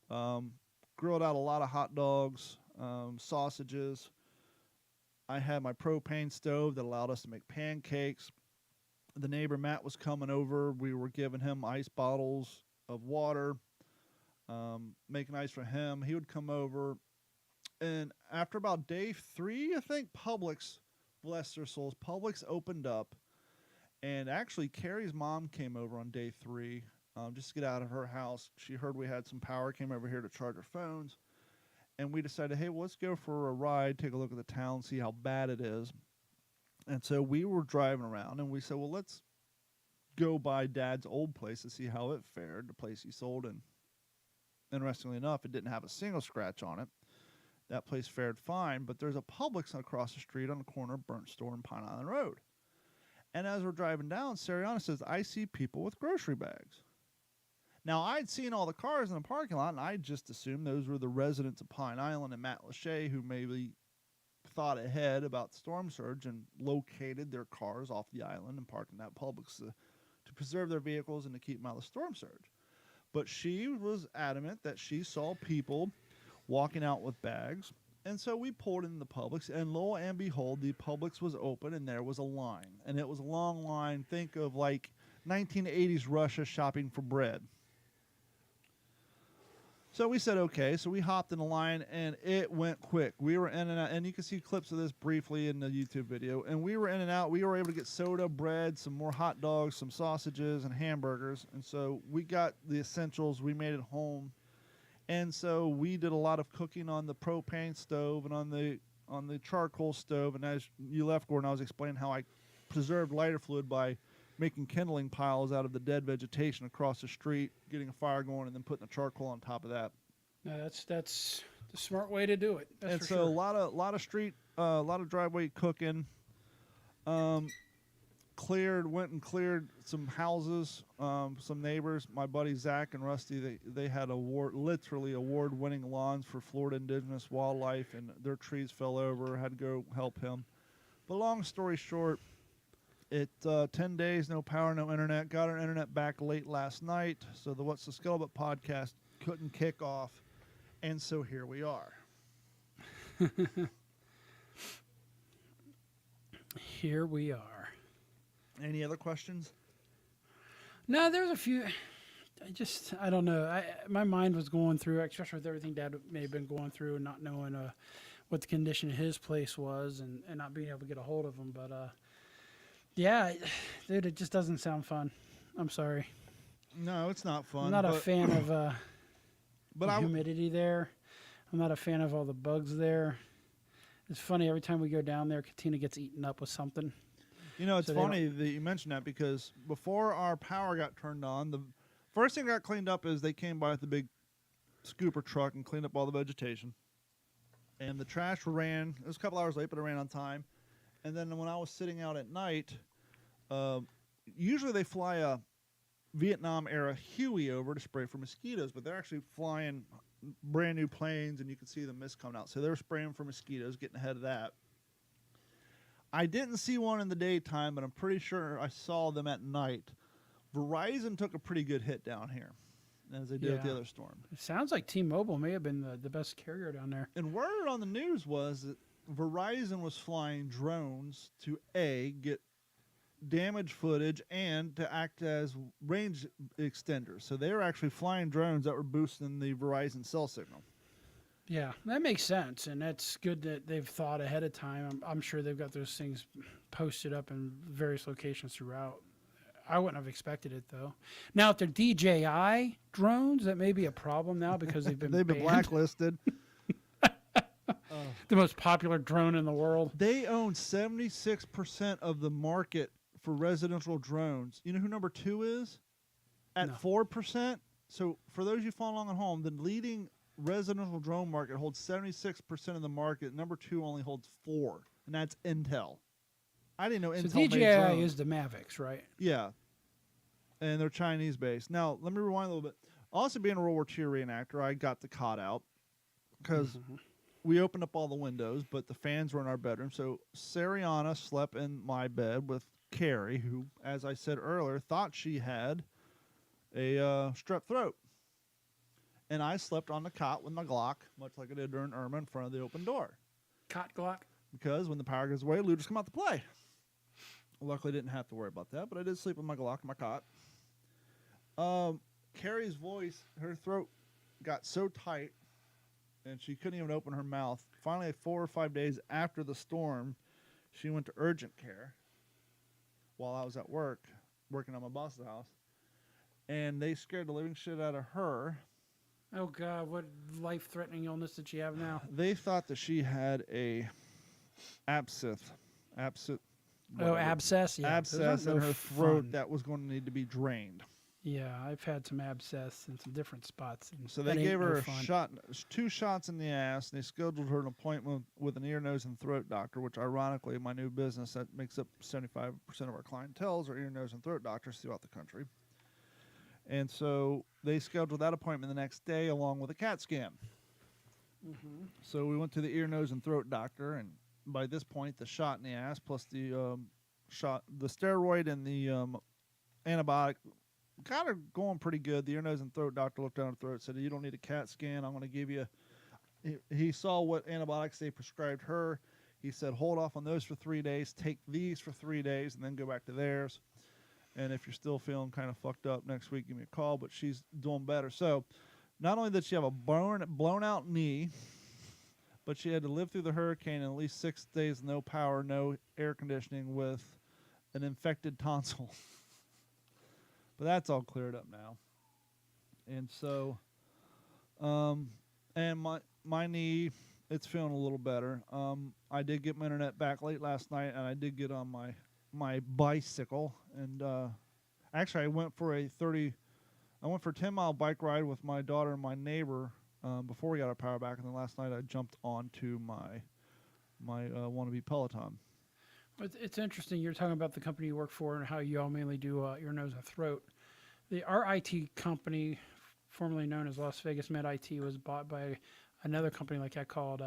Grilled out a lot of hot dogs, sausages. I had my propane stove that allowed us to make pancakes. The neighbor Matt was coming over. We were giving him ice bottles of water, making ice for him. He would come over. And after about day 3, I think, Publix, bless their souls, Publix opened up. And actually, Carrie's mom came over on day 3 just to get out of her house. She heard we had some power, came over here to charge her phones. And we decided, hey, well, let's go for a ride, take a look at the town, see how bad it is. And so we were driving around, and we said, well, let's go by Dad's old place to see how it fared, the place he sold. And interestingly enough, it didn't have a single scratch on it. That place fared fine, but there's a Publix across the street on the corner of Burnt Store and Pine Island Road. And as we're driving down, Sariana says, I see people with grocery bags. Now, I'd seen all the cars in the parking lot, and I just assumed those were the residents of Pine Island and Matt Lachey who maybe thought ahead about the storm surge and located their cars off the island and parked in that Publix to preserve their vehicles and to keep them out of the storm surge. But she was adamant that she saw people walking out with bags. And so we pulled in the Publix, and lo and behold, the Publix was open, and there was a line. And it was a long line. Think of like 1980s Russia shopping for bread. So we said, okay. So we hopped in the line, and it went quick. We were in and out, and you can see clips of this briefly in the YouTube video. And we were in and out. We were able to get soda, bread, some more hot dogs, some sausages, and hamburgers. And so we got the essentials. We made it home. And so we did a lot of cooking on the propane stove and on the charcoal stove. And as you left, Gordon, I was explaining how I preserved lighter fluid by making kindling piles out of the dead vegetation across the street, getting a fire going, and then putting the charcoal on top of that. No, that's the smart way to do it. That's And for so sure. a lot of driveway cooking. Went and cleared some houses, some neighbors. My buddy Zach and Rusty, they had literally award-winning lawns for Florida indigenous wildlife, and their trees fell over. Had to go help him. But long story short, 10 days, no power, no internet. Got our internet back late last night, so the What's the Scuttlebutt podcast couldn't kick off, and so here we are. Here we are. Any other questions? No, there's a few. I don't know. My mind was going through, especially with everything Dad may have been going through and not knowing what the condition of his place was and not being able to get a hold of him. But, yeah, dude, it just doesn't sound fun. I'm sorry. No, it's not fun. I'm not a fan of but the humidity there. I'm not a fan of all the bugs there. It's funny, every time we go down there, Katina gets eaten up with something. You know, it's So they funny that you mentioned that because before our power got turned on, the first thing that got cleaned up is they came by with the big scooper truck and cleaned up all the vegetation. And the trash ran. It was a couple hours late, but it ran on time. And then when I was sitting out at night, usually they fly a Vietnam-era Huey over to spray for mosquitoes, but they're actually flying brand new planes, and you can see the mist coming out. So they were spraying for mosquitoes, getting ahead of that. I didn't see one in the daytime, but I'm pretty sure I saw them at night. Verizon took a pretty good hit down here, as they did with the Yeah. other storm. It sounds like T-Mobile may have been the best carrier down there. And word on the news was that Verizon was flying drones to get damage footage and to act as range extenders. So they were actually flying drones that were boosting the Verizon cell signal. Yeah, that makes sense, and that's good that they've thought ahead of time. I'm sure they've got those things posted up in various locations throughout. I wouldn't have expected it though. Now, if they're DJI drones, that may be a problem now because they've been They've been banned. blacklisted. The most popular drone in the world. They own 76% of the market for residential drones. You know who number 2 is? At No. 4%. So for those you follow along at home, the leading residential drone market holds 76% of the market. Number 2 only holds 4%, and that's Intel. I didn't know So Intel made DJI drones. is the Mavics, right? Yeah. And they're Chinese based. Now, let me rewind a little bit. Also, being a World War II reenactor, I got the cot out because we opened up all the windows, but the fans were in our bedroom. So Sariana slept in my bed with Carrie, who, as I said earlier, thought she had a strep throat. And I slept on the cot with my Glock, much like I did during Irma, in front of the open door. Cot Glock. Because when the power goes away, looters come out to play. Luckily, didn't have to worry about that, but I did sleep with my Glock in my cot. Carrie's voice, her throat got so tight, and she couldn't even open her mouth. Finally, 4 or 5 days after the storm, she went to urgent care while I was at work, working on my boss's house, and they scared the living shit out of her. Oh God, what life-threatening illness did she have now? They thought that she had a abscess. Oh, whatever. abscess. Yeah, those Abscess in aren't no her throat fun. that was going to need to be drained. Yeah, I've had some abscess in some different spots. And So that they ain't gave no her a fun. shot, 2 shots in the ass, and they scheduled her an appointment with an ear, nose, and throat doctor, which ironically, my new business, that makes up 75% of our clientele are ear, nose, and throat doctors throughout the country. And so they scheduled that appointment the next day along with a CAT scan. So we went to the ear, nose, and throat doctor, and by this point, the shot in the ass plus the the steroid and the antibiotic got her going pretty good. The ear, nose, and throat doctor looked down her throat, said, "You don't need a CAT scan. I'm going to give you." He saw what antibiotics they prescribed her. He said, "Hold off on those for 3 days. Take these for 3 days, and then go back to theirs. And if you're still feeling kind of fucked up next week, give me a call." But she's doing better. So not only did she have a blown out knee, but she had to live through the hurricane in at least 6 days, no power, no air conditioning, with an infected tonsil. But that's all cleared up now. And so, and my knee, it's feeling a little better. I did get my internet back late last night, and I did get on my bicycle. And actually, I went for a 10-mile bike ride with my daughter and my neighbor before we got our power back. And then last night, I jumped onto my wannabe Peloton. It's interesting. You're talking about the company you work for and how you all mainly do ear, nose, and throat. Our IT company, formerly known as Las Vegas Med IT, was bought by another company like I called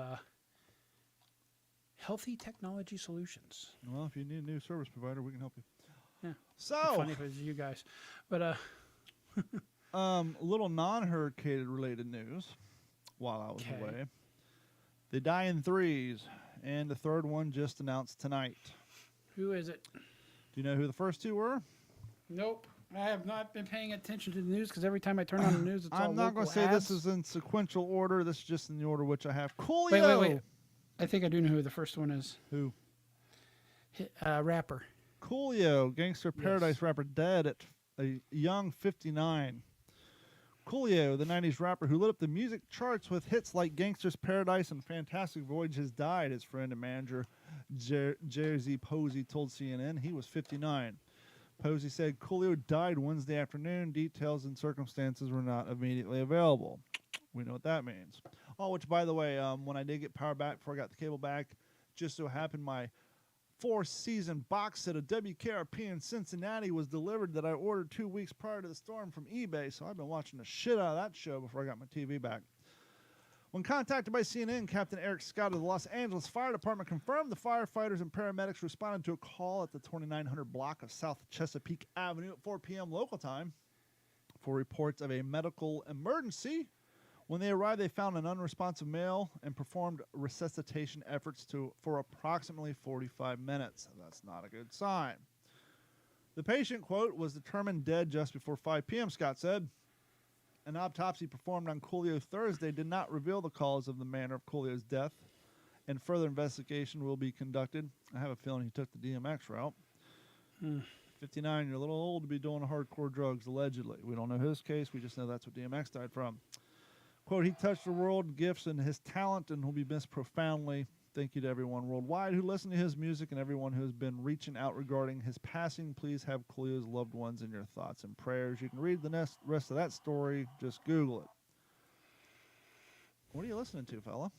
Healthy Technology Solutions. Well, if you need a new service provider, we can help you. Yeah. It'd be So, funny if it was you guys, but a little non-hurricane related news while I was Okay. away. They die in threes, and the third one just announced tonight. who is it? Do you know who the first 2 were? Nope. I have not been paying attention to the news because every time I turn on the news, it's all I'm not going to say this is in sequential order. This is just in the order which I have. Coolio. Wait. I think I do know who the first one is. Who? Rapper. Coolio, Gangster Paradise Yes. rapper, dead at a young 59. Coolio, the 90s rapper who lit up the music charts with hits like Gangster's Paradise and Fantastic Voyage, has died, his friend and manager Jersey Posey told CNN. He was 59. Posey said Coolio died Wednesday afternoon. Details and circumstances were not immediately available. We know what that means. Oh, which, by the way, when I did get power back before I got the cable back, just so happened my 4-season box set of WKRP in Cincinnati was delivered that I ordered 2 weeks prior to the storm from eBay, so I've been watching the shit out of that show before I got my TV back. When contacted by CNN, Captain Eric Scott of the Los Angeles Fire Department confirmed the firefighters and paramedics responded to a call at the 2900 block of South Chesapeake Avenue at 4 p.m. local time for reports of a medical emergency. When they arrived, they found an unresponsive male and performed resuscitation efforts for approximately 45 minutes. That's not a good sign. The patient, quote, was determined dead just before 5 p.m., Scott said. An autopsy performed on Coolio Thursday did not reveal the cause of the manner of Coolio's death, and further investigation will be conducted. I have a feeling he took the DMX route. 59, you're a little old to be doing hardcore drugs, allegedly. We don't know his case. We just know that's what DMX died from. Quote, he touched the world with gifts and his talent and will be missed profoundly. Thank you to everyone worldwide who listened to his music and everyone who has been reaching out regarding his passing. Please have Coolio's loved ones in your thoughts and prayers. You can read the rest of that story. Just Google it. What are you listening to, fella?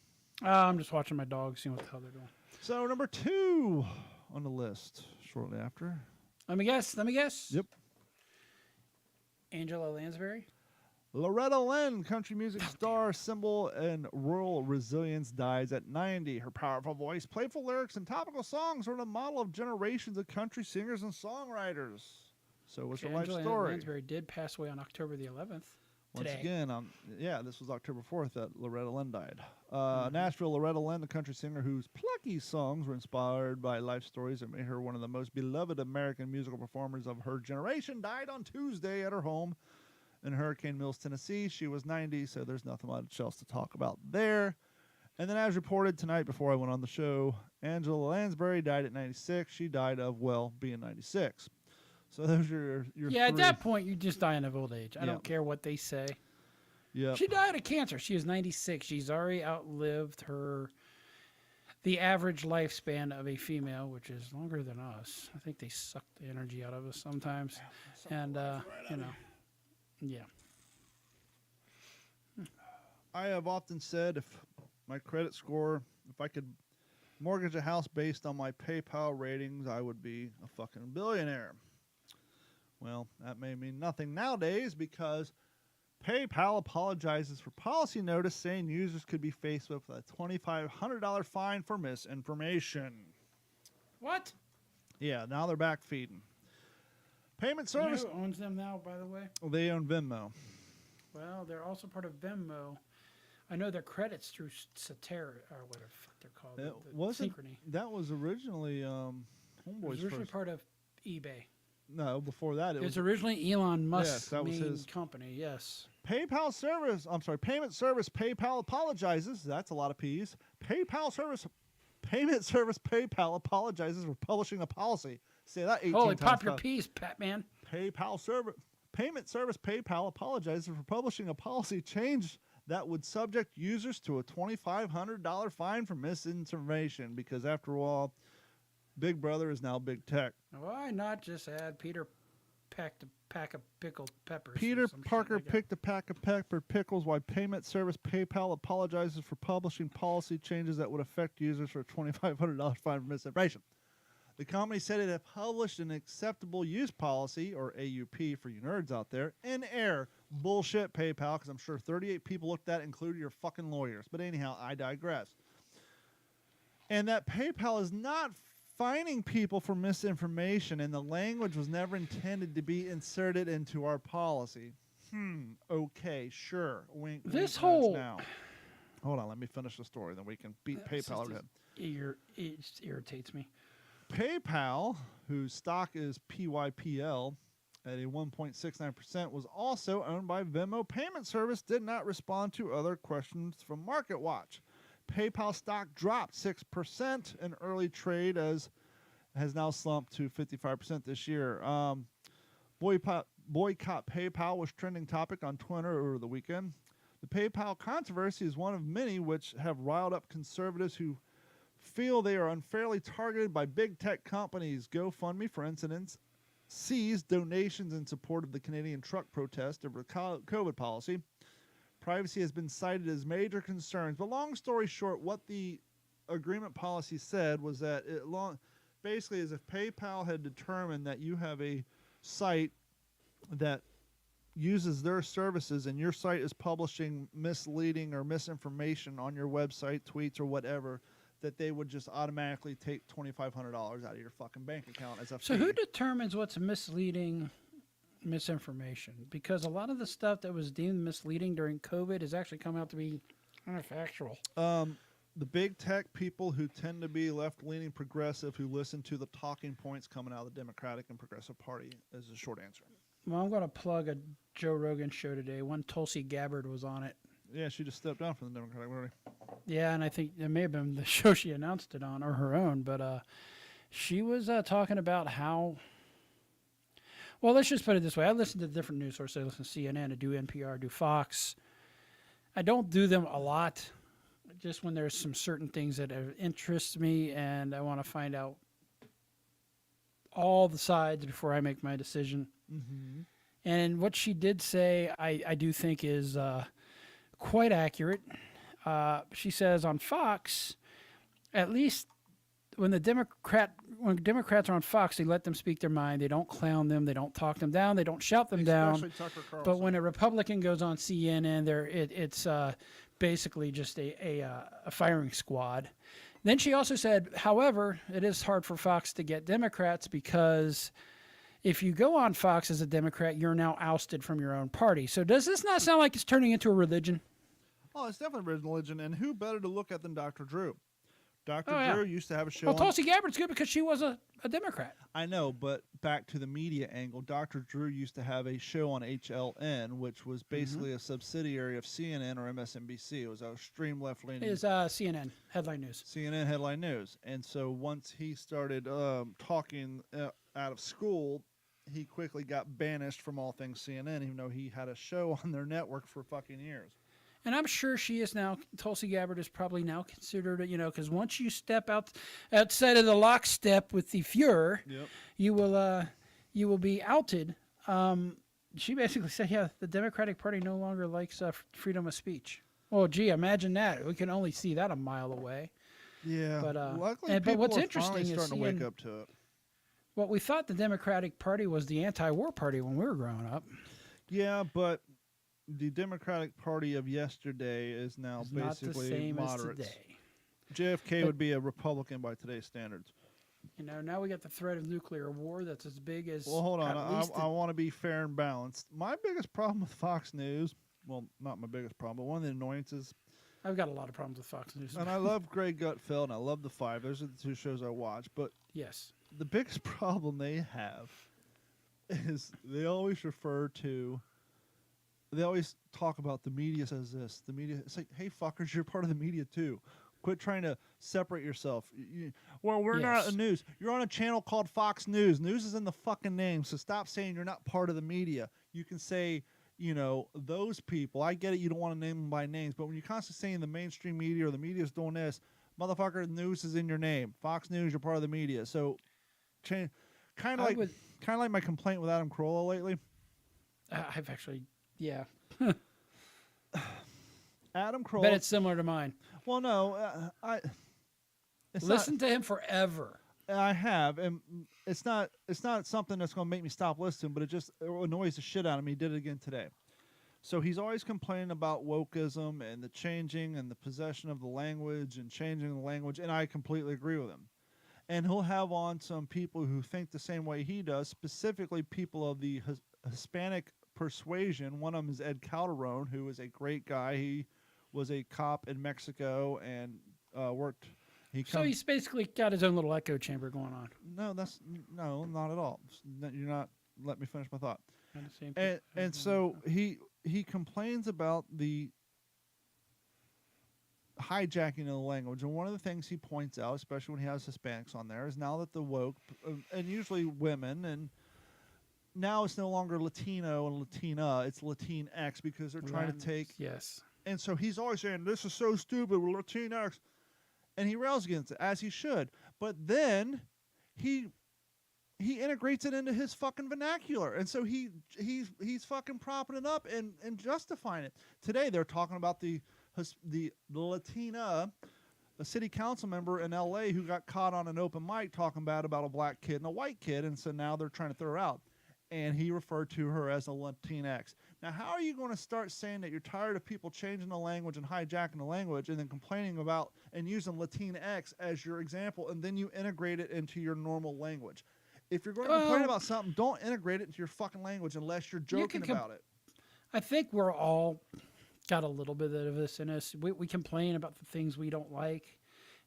I'm just watching my dog, seeing what the hell they're doing. So, number 2 on the list shortly after. Let me guess. Yep. Angela Lansbury. Loretta Lynn, country music star, symbol, and rural resilience, dies at 90. Her powerful voice, playful lyrics, and topical songs are the model of generations of country singers and songwriters. So what's her life Angela story? Lansbury did pass away on October the 11th. Once Today. again, this was October 4th that Loretta Lynn died. Nashville Loretta Lynn, the country singer whose plucky songs were inspired by life stories and made her one of the most beloved American musical performers of her generation, died on Tuesday at her home in Hurricane Mills, Tennessee. She was 90, so there's nothing much else to talk about there. And then as reported tonight before I went on the show, Angela Lansbury died at 96. She died of, being 96. So those are your Yeah, at three. that point, you're just dying of old age. I don't care what they say. Yep. She died of cancer. She was 96. She's already outlived the average lifespan of a female, which is longer than us. I think they suck the energy out of us sometimes. And, yeah. I have often said if my credit score, if I could mortgage a house based on my PayPal ratings, I would be a fucking billionaire. Well, that may mean nothing nowadays because PayPal apologizes for policy notice saying users could be faced with a $2,500 fine for misinformation. What? Yeah, now they're back feeding. Payment You know service. who owns them now, by the way? They own Venmo. Well, they're also part of Venmo. I know their credits through Cetera, or whatever the fuck they're called. It the wasn't. Synchrony. That was originally It was Homeboy's originally first. part of eBay. No, before that It was originally Elon Musk's that was main his company, yes. PayPal service. I'm sorry, payment service. PayPal apologizes. That's a lot of P's. Payment service. PayPal apologizes for publishing a policy. Say that 18 Holy times pop your fast. peas, Patman. Payment service PayPal apologizes for publishing a policy change that would subject users to a $2,500 fine for misinformation because, after all, Big Brother is now Big Tech. Why not just add Peter packed a pack of pickled peppers? or Peter some shit Parker like that? picked a pack of peppered pickles while payment service PayPal apologizes for publishing policy changes that would affect users for a $2,500 fine for misinformation. The company said it had published an acceptable use policy, or AUP for you nerds out there, in error. Bullshit, PayPal, because I'm sure 38 people looked at it, including your fucking lawyers. But anyhow, I digress. And that PayPal is not fining people for misinformation, and the language was never intended to be inserted into our policy. Okay, sure. Wink, This wink, nudge whole- now. Hold on, let me finish the story, then we can beat PayPal over the head. It just irritates me. PayPal, whose stock is PYPL at a 1.69%, was also owned by Venmo Payment Service, did not respond to other questions from MarketWatch. PayPal stock dropped 6% in early trade as has now slumped to 55% this year. Boycott PayPal was trending topic on Twitter over the weekend. The PayPal controversy is one of many which have riled up conservatives who feel they are unfairly targeted by big tech companies. GoFundMe, for instance, seized donations in support of the Canadian truck protest over the COVID policy. Privacy has been cited as major concerns. But long story short, what the agreement policy said was that basically as if PayPal had determined that you have a site that uses their services and your site is publishing misleading or misinformation on your website, tweets, or whatever, that they would just automatically take $2,500 out of your fucking bank account as a So fee. who determines what's misleading misinformation? Because a lot of the stuff that was deemed misleading during COVID has actually come out to be kind of factual. The big tech people who tend to be left-leaning progressive who listen to the talking points coming out of the Democratic and Progressive Party is the short answer. Well, I'm going to plug a Joe Rogan show today. One Tulsi Gabbard was on it. Yeah, she just stepped down from the Democratic Party. Yeah, and I think it may have been the show she announced it on or her own, but she was talking about how. Well, let's just put it this way. I listen to different news sources. I listen to CNN, I do NPR, I do Fox. I don't do them a lot, just when there's some certain things that interest me and I want to find out all the sides before I make my decision. Mm-hmm. And what she did say, I do think is quite accurate. She says on Fox, at least when Democrats are on Fox, they let them speak their mind. They don't clown them. They don't talk them down. They don't shout them down. Tucker Carlson. But when a Republican goes on CNN, it's basically just a firing squad. Then she also said, however, it is hard for Fox to get Democrats because if you go on Fox as a Democrat, you're now ousted from your own party. So does this not sound like it's turning into a religion? Oh, it's definitely religion, and who better to look at than Dr. Drew? Dr. Oh, yeah. Drew used to have a show Well, on... Tulsi Gabbard's good because she was a Democrat. I know, but back to the media angle, Dr. Drew used to have a show on HLN, which was basically a subsidiary of CNN or MSNBC. It was a extreme left-leaning... It is CNN, Headline News. CNN Headline News. And so once he started talking out of school, he quickly got banished from all things CNN, even though he had a show on their network for fucking years. And I'm sure she is now, Tulsi Gabbard is probably now considered, because once you step outside of the lockstep with the Fuhrer, Yep. you will be outed. She basically said, yeah, the Democratic Party no longer likes freedom of speech. Well, gee, imagine that. We can only see that a mile away. Yeah. But, luckily, but what's people are interesting finally is starting to wake seeing- up to it. Well, we thought the Democratic Party was the anti-war party when we were growing up. Yeah, but the Democratic Party of yesterday is now It's not the basically same moderates. as today. JFK But- would be a Republican by today's standards. Now we got the threat of nuclear war that's as big as. Well, hold on. at least I want to be fair and balanced. My biggest problem with Fox News, well, not my biggest problem, but one of the annoyances, I've got a lot of problems with Fox News. and I love Greg Gutfeld and I love The Five. Those are the two shows I watch. But Yes. the biggest problem they have is they always talk about the media says this. The media, it's like, hey, fuckers, you're part of the media too. Quit trying to separate yourself. Well, we're not Yes. a news. You're on a channel called Fox News. News is in the fucking name, so stop saying you're not part of the media. You can say, those people. I get it, you don't want to name them by names, but when you're constantly saying the mainstream media or the media's doing this, motherfucker, news is in your name. Fox News, you're part of the media. So, kind of like my complaint with Adam Carolla lately. I've actually, yeah. Adam Carolla. Bet it's similar to mine. Well, no, it's Listen to him forever. I have, and it's not something that's going to make me stop listening, but it just annoys the shit out of me. He did it again today. So he's always complaining about wokeism and the changing and the possession of the language and changing the language, and I completely agree with him. And he'll have on some people who think the same way he does, specifically people of the Hispanic persuasion. One of them is Ed Calderon, who is a great guy. He was a cop in Mexico and worked. So he's basically got his own little echo chamber going on. No, not at all. You're not. Let me finish my thought. Kind of same And so he complains about the hijacking of the language, and one of the things he points out, especially when he has Hispanics on there, is now that the woke and usually women, and now it's no longer Latino and Latina, it's Latinx because they're trying to take. Yes. And so he's always saying, this is so stupid, we're Latinx. And he rails against it, as he should. But then he integrates it into his fucking vernacular. And so he's fucking propping it up and justifying it. Today they're talking about the Latina, a city council member in L.A. who got caught on an open mic talking bad about a black kid and a white kid. And so now they're trying to throw her out. And he referred to her as a Latinx. Now, how are you going to start saying that you're tired of people changing the language and hijacking the language and then complaining about and using Latinx as your example, and then you integrate it into your normal language? If you're going to complain about something, don't integrate it into your fucking language unless you're joking about it. I think we're all got a little bit of this in us. We complain about the things we don't like,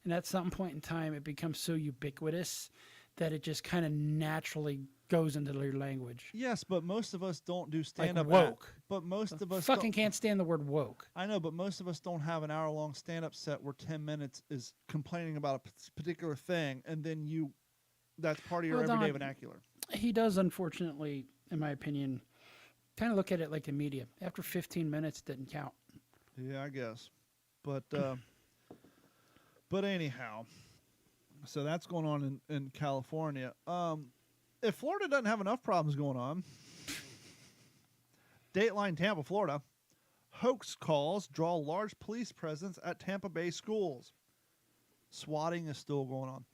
and at some point in time, it becomes so ubiquitous that it just kind of naturally goes into their language. Yes, but most of us don't do Like stand-up. woke. But most of us Fucking don't, can't stand the word woke. I know, but most of us don't have an hour-long stand-up set where 10 minutes is complaining about a particular thing, and then that's part of your Well, everyday Don, vernacular. He does, unfortunately, in my opinion, kind of look at it like the media. After 15 minutes, it didn't count. Yeah, I guess. But anyhow, so that's going on in California. If Florida doesn't have enough problems going on, Dateline Tampa, Florida, hoax calls draw large police presence at Tampa Bay schools. Swatting is still going on.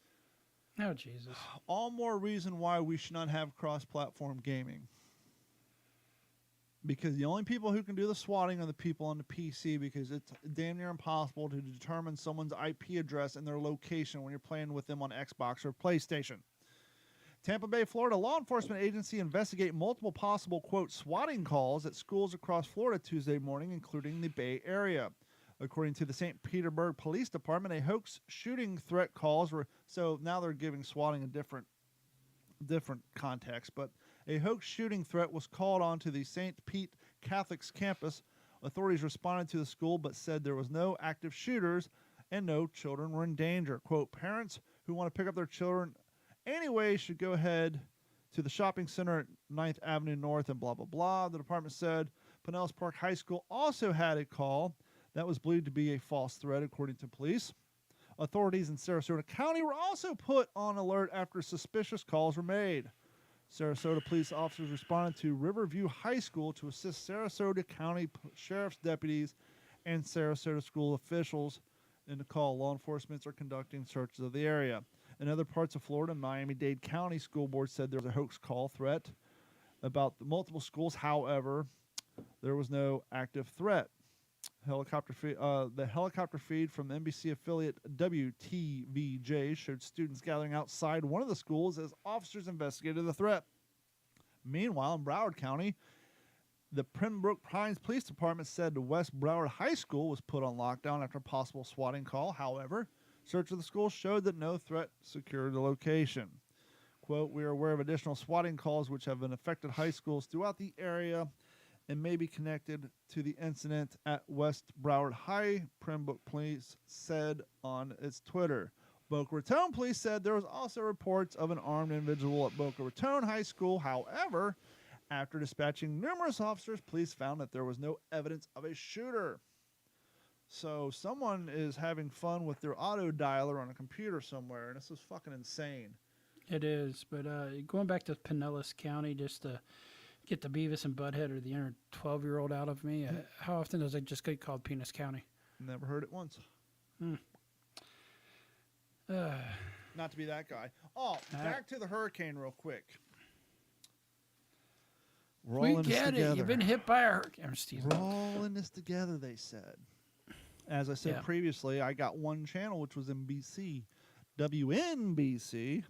Oh, Jesus. All more reason why we should not have cross-platform gaming. Because the only people who can do the swatting are the people on the PC, because it's damn near impossible to determine someone's IP address and their location when you're playing with them on Xbox or PlayStation. Tampa Bay, Florida law enforcement agency investigate multiple possible, quote, swatting calls at schools across Florida Tuesday morning, including the Bay Area. According to the St. Petersburg Police Department, a hoax shooting threat calls were, so now they're giving swatting a different context, but a hoax shooting threat was called onto the St. Pete Catholic's campus. Authorities responded to the school but said there was no active shooters and no children were in danger. Quote, parents who want to pick up their children anyway should go ahead to the shopping center at 9th Avenue North and blah, blah, blah. The department said Pinellas Park High School also had a call that was believed to be a false threat, according to police. Authorities in Sarasota County were also put on alert after suspicious calls were made. Sarasota police officers responded to Riverview High School to assist Sarasota County Sheriff's deputies and Sarasota school officials in the call. Law enforcement are conducting searches of the area. In other parts of Florida, Miami-Dade County School Board said there was a hoax call threat about the multiple schools. However, there was no active threat. The helicopter feed from the NBC affiliate WTVJ showed students gathering outside one of the schools as officers investigated the threat. Meanwhile, in Broward County, the Pembroke Pines Police Department said the West Broward High School was put on lockdown after a possible swatting call. However, search of the school showed that no threat secured the location. Quote, we are aware of additional swatting calls which have been affected high schools throughout the area and may be connected to the incident at West Broward High, Pembroke Police said on its Twitter. Boca Raton Police said there was also reports of an armed individual at Boca Raton High School. However, after dispatching numerous officers, police found that there was no evidence of a shooter. So someone is having fun with their auto dialer on a computer somewhere, and this is fucking insane. It is, but going back to Pinellas County, just to get the Beavis and Butthead or the inner 12-year-old out of me, how often does it just get called Penis County? Never heard it once. Not to be that guy. Oh, back to the hurricane real quick. We're all We in this get it. together. You've been hit by a hurricane. I'm just teasing. We're all in this together, they said. As I said Yeah. previously, I got one channel, which was in BC, WNBC,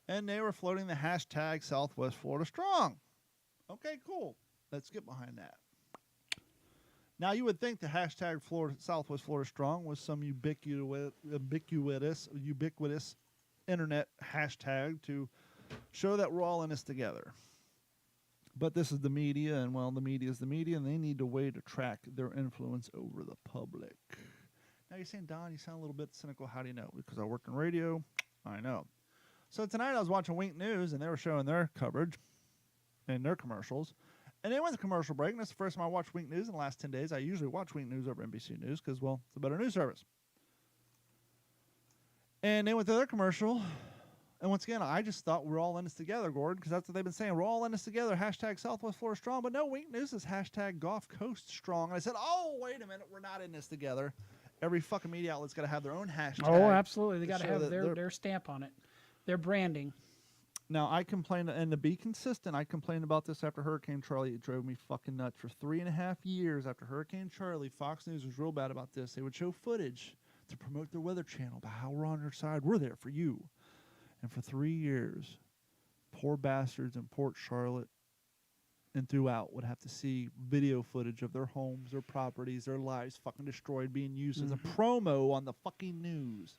and they were floating the hashtag Southwest Florida Strong. Okay, cool. Let's get behind that. Now, you would think the hashtag Southwest Florida Strong was some ubiquitous internet hashtag to show that we're all in this together. But this is the media, and, well, the media is the media, and they need a way to track their influence over the public. Now, you're saying, Don, you sound a little bit cynical. How do you know? Because I work in radio. I know. So tonight I was watching Wink News, and they were showing their coverage and their commercials. And they went to commercial break, and that's the first time I watched Wink News in the last 10 days. I usually watch Wink News over NBC News because, well, it's a better news service. And they went to their commercial. And once again, I just thought we're all in this together, Gordon, because that's what they've been saying. We're all in this together, hashtag Southwest Florida Strong. But no, Wink News is hashtag Gulf Coast Strong. And I said, oh, wait a minute, we're not in this together. Every fucking media outlet's got to have their own hashtag. Oh, absolutely. They to got to show have that they're- their stamp on it, their branding. Now, I complained, and to be consistent, I complained about this after Hurricane Charlie. It drove me fucking nuts. For 3.5 years after Hurricane Charlie, Fox News was real bad about this. They would show footage to promote their weather channel about how we're on your side. We're there for you. And for 3 years, poor bastards in Port Charlotte and throughout would have to see video footage of their homes, their properties, their lives fucking destroyed, being used as a promo on the fucking news.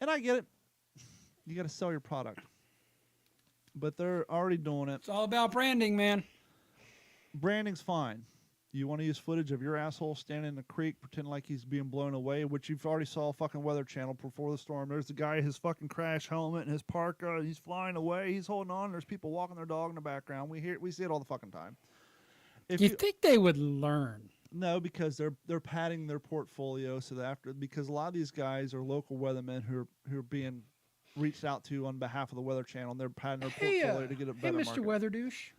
And I get it. You got to sell your product. but they're already doing it. It's all about branding, man. Branding's fine. You want to use footage of your asshole standing in the creek, pretending like he's being blown away, which you've already saw fucking Weather Channel before the storm. There's the guy, his fucking crash helmet and his parka. He's flying away. He's holding on. There's people walking their dog in the background. We see it all the fucking time. If You think they would learn? No, because they're padding their portfolio so that because a lot of these guys are local weathermen who are being reached out to on behalf of the Weather Channel, and they're padding their portfolio to get a Hey, better Mr. market. Weather Douche.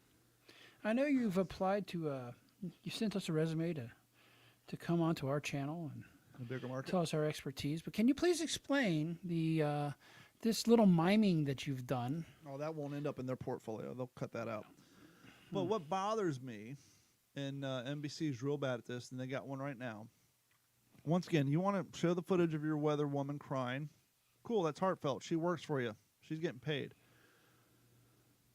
I know you've applied to. You sent us a resume to come onto our channel and A bigger market. tell us our expertise. But can you please explain the this little miming that you've done? Oh, that won't end up in their portfolio. They'll cut that out. But what bothers me, and NBC's real bad at this, and they got one right now. Once again, you want to show the footage of your weather woman crying. Cool, that's heartfelt. She works for you. She's getting paid.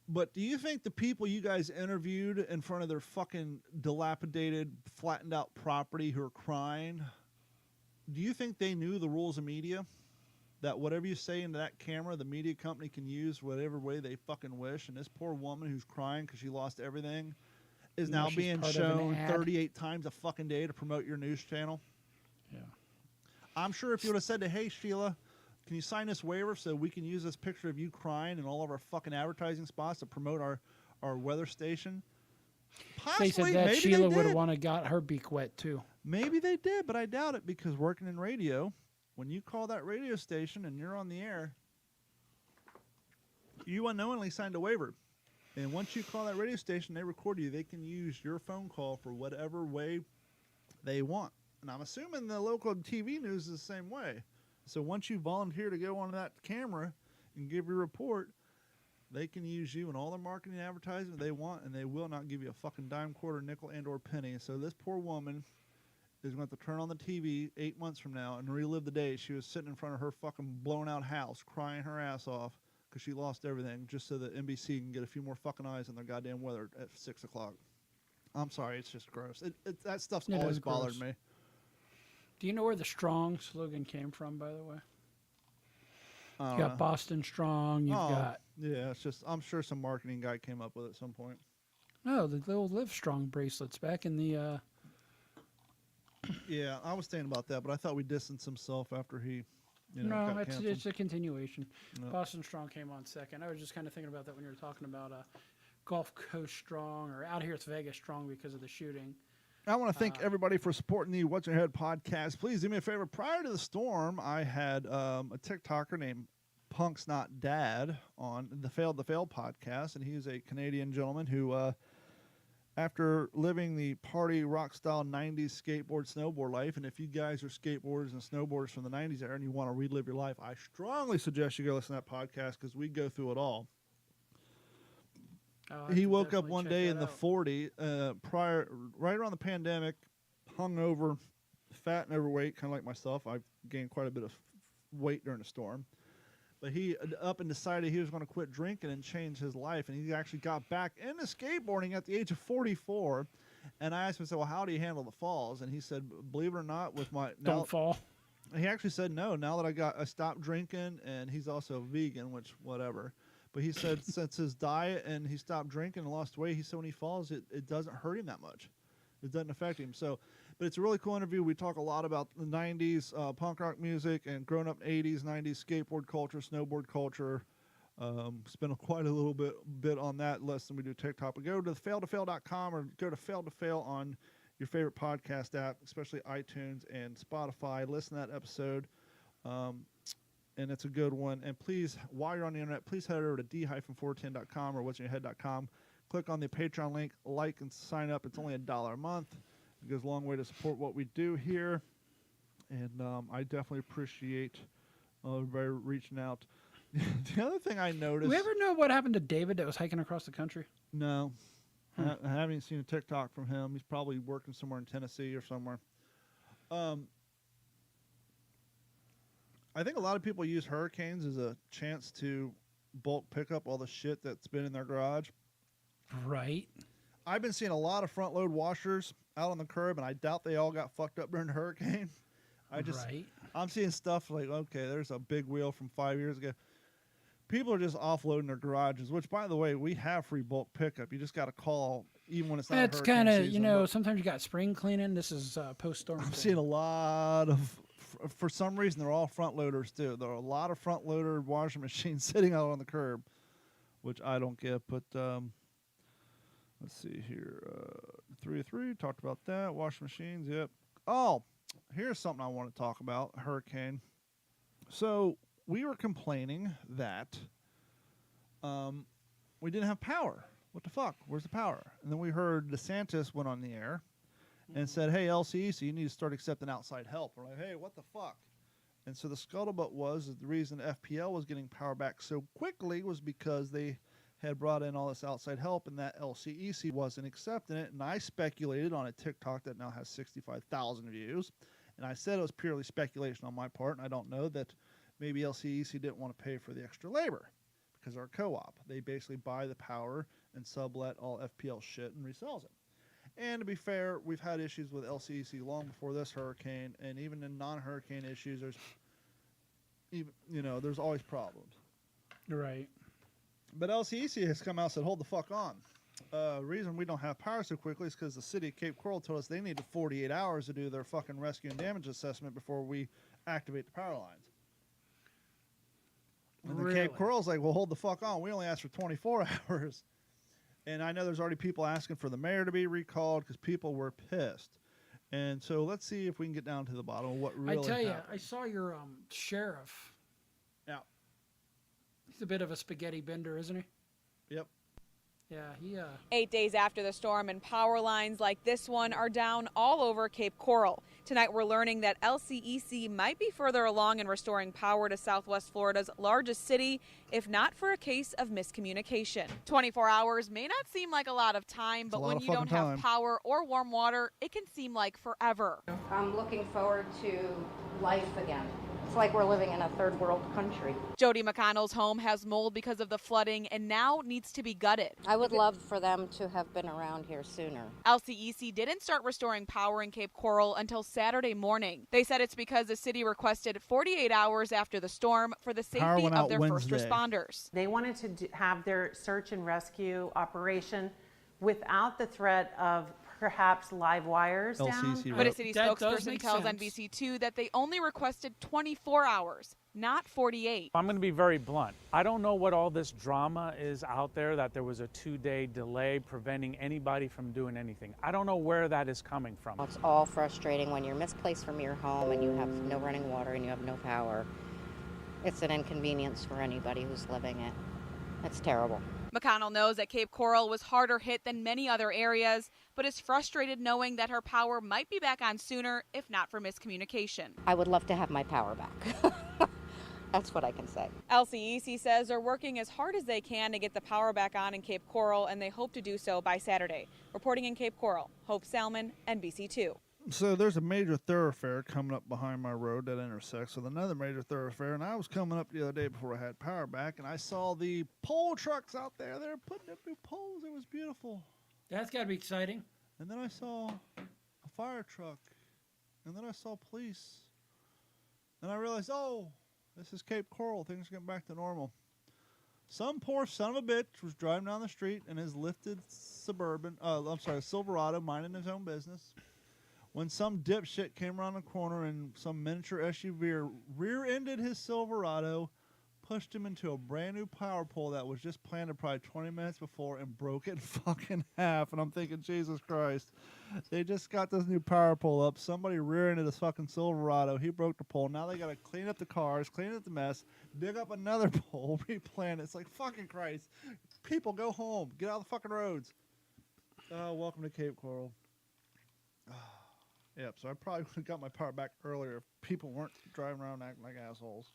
But do you think the people you guys interviewed in front of their fucking dilapidated, flattened out property who are crying, do you think they knew the rules of media? That whatever you say into that camera, the media company can use whatever way they fucking wish. And this poor woman who's crying because she lost everything is You know now she's being part of an shown ad. 38 times a fucking day to promote your news channel. Yeah. I'm sure if you would have said to, hey, Sheila, can you sign this waiver so we can use this picture of you crying in all of our fucking advertising spots to promote our weather station? Possibly, They said that maybe Sheila they would did. have wanted got her beak wet too. Maybe they did, but I doubt it because working in radio, when you call that radio station and you're on the air, you unknowingly signed a waiver. And once you call that radio station, they record you. They can use your phone call for whatever way they want. And I'm assuming the local TV news is the same way. So once you volunteer to go on that camera and give your report, they can use you in all their marketing and advertising they want, and they will not give you a fucking dime, quarter, nickel, and or penny. So this poor woman is going to have to turn on the TV 8 months from now and relive the day she was sitting in front of her fucking blown out house crying her ass off because she lost everything just so that NBC can get a few more fucking eyes on their goddamn weather at 6 o'clock. I'm sorry, it's just gross. That stuff's It always is bothered gross. me. Do you know where the Strong slogan came from, by the way? I You don't got know. Boston Strong. You've got Yeah, it's just, I'm sure some marketing guy came up with it at some point. no the old Live Strong bracelets back in the. Yeah, I was thinking about that, but I thought we distanced himself after he, got No, canceled. it's a continuation. No. Boston Strong came on second. I was just kind of thinking about that when you were talking about Gulf Coast Strong, or out here it's Vegas Strong because of the shooting. I want to thank everybody for supporting the What's Your Head podcast. Please do me a favor. Prior to the storm, I had a TikToker named Punk's Not Dad on the Failed to Fail podcast, and he's a Canadian gentleman who, after living the party rock style 90s skateboard snowboard life, and if you guys are skateboarders and snowboarders from the 90s era and you want to relive your life, I strongly suggest you go listen to that podcast because we go through it all. He woke up one day in the 40, right around the pandemic, hungover, fat and overweight, kind of like myself. I've gained quite a bit of weight during the storm. But he up and decided he was going to quit drinking and change his life. And he actually got back into skateboarding at the age of 44. And I asked him, I said, well, how do you handle the falls? And he said, believe it or not, with my... Don't fall. He actually said no. Now that I stopped drinking, and he's also vegan, which whatever. But he said since his diet and he stopped drinking and lost weight, he said when he falls, it doesn't hurt him that much. It doesn't affect him. So, but it's a really cool interview. We talk a lot about the 90s punk rock music and growing up 80s, 90s skateboard culture, snowboard culture. Spend quite a little bit on that, less than we do TikTok. But go to fail2fail.com or go to Fail to Fail on your favorite podcast app, especially iTunes and Spotify. Listen to that episode. And it's a good one. And please, while you're on the internet, please head over to d-410.com or what'syourhead.com. Click on the Patreon link, like, and sign up. It's only $1 a month. It goes a long way to support what we do here. And I definitely appreciate everybody reaching out. The other thing I noticed... We ever know what happened to David that was hiking across the country? No. I haven't seen a TikTok from him. He's probably working somewhere in Tennessee or somewhere. I think a lot of people use hurricanes as a chance to bulk pick up all the shit that's been in their garage. Right. I've been seeing a lot of front load washers out on the curb, and I doubt they all got fucked up during the hurricane. I'm seeing stuff like, okay, there's a big wheel from 5 years ago. people are just offloading their garages, which, by the way, we have free bulk pickup. You just got to call, even when it's not It's hurricane kind of, season, you know, but sometimes you got spring cleaning. This is post-storm. I'm seeing a lot of, for some reason, they're all front loaders, too. There are a lot of front loader washing machines sitting out on the curb, which I don't get, but let's see here. 3 talked about that. Washing machines, yep. Oh, here's something I want to talk about, hurricane. So we were complaining that we didn't have power. What the fuck? Where's the power? And then we heard DeSantis went on the air and said, hey, LCEC, you need to start accepting outside help. We're like, hey, what the fuck? And so the scuttlebutt was that the reason FPL was getting power back so quickly was because they had brought in all this outside help and that LCEC wasn't accepting it. And I speculated on a TikTok that now has 65,000 views. And I said it was purely speculation on my part, and I don't know that maybe LCEC didn't want to pay for the extra labor because they're a co-op. They basically buy the power and sublet all FPL shit and resells it. And to be fair, we've had issues with LCEC long before this hurricane, and even in non-hurricane issues, there's always problems. Right. But LCEC has come out and said, hold the fuck on. The reason we don't have power so quickly is because the city of Cape Coral told us they needed 48 hours to do their fucking rescue and damage assessment before we activate the power lines. And the Cape Coral's like, well, hold the fuck on. We only asked for 24 hours. And I know there's already people asking for the mayor to be recalled because people were pissed. And so let's see if we can get down to the bottom of what really happened. I tell you, I saw your sheriff. Yeah. He's a bit of a spaghetti bender, isn't he? Yep. Yeah, 8 days after the storm, and power lines like this one are down all over Cape Coral. Tonight we're learning that LCEC might be further along in restoring power to Southwest Florida's largest city, if not for a case of miscommunication. 24 hours may not seem like a lot of time, but when you don't have power or warm water, it can seem like forever. I'm looking forward to life again. It's like we're living in a third world country. Jody McConnell's home has mold because of the flooding and now needs to be gutted. I would love for them to have been around here sooner. LCEC didn't start restoring power in Cape Coral until Saturday morning. They said it's because the city requested 48 hours after the storm for the safety of their first responders. They wanted to have their search and rescue operation without the threat of perhaps live wires down. But a city spokesperson tells NBC2 that they only requested 24 hours, not 48. I'm going to be very blunt. I don't know what all this drama is out there, that there was a 2-day delay preventing anybody from doing anything. I don't know where that is coming from. It's all frustrating when you're misplaced from your home and you have no running water and you have no power. It's an inconvenience for anybody who's living it. It's terrible. McConnell knows that Cape Coral was harder hit than many other areas, but is frustrated knowing that her power might be back on sooner if not for miscommunication. I would love to have my power back. That's what I can say. LCEC says they're working as hard as they can to get the power back on in Cape Coral, and they hope to do so by Saturday. Reporting in Cape Coral, Hope Salmon, NBC2. So there's a major thoroughfare coming up behind my road that intersects with another major thoroughfare, and I was coming up the other day before I had power back, and I saw the pole trucks out there. They're putting up new poles. It was beautiful. That's got to be exciting. And then I saw a fire truck, and then I saw police, and I realized, oh, this is Cape Coral. Things are getting back to normal. Some poor son of a bitch was driving down the street in his lifted Silverado, minding his own business, when some dipshit came around the corner and some miniature SUV rear-ended his Silverado, pushed him into a brand new power pole that was just planted probably 20 minutes before and broke it in fucking half. And I'm thinking, Jesus Christ, they just got this new power pole up. Somebody rear-ended this fucking Silverado. He broke the pole. Now they got to clean up the cars, clean up the mess, dig up another pole, replant it. It's like, fucking Christ. People, go home. Get out of the fucking roads. Welcome to Cape Coral. Yep, so I probably would have got my power back earlier if people weren't driving around acting like assholes.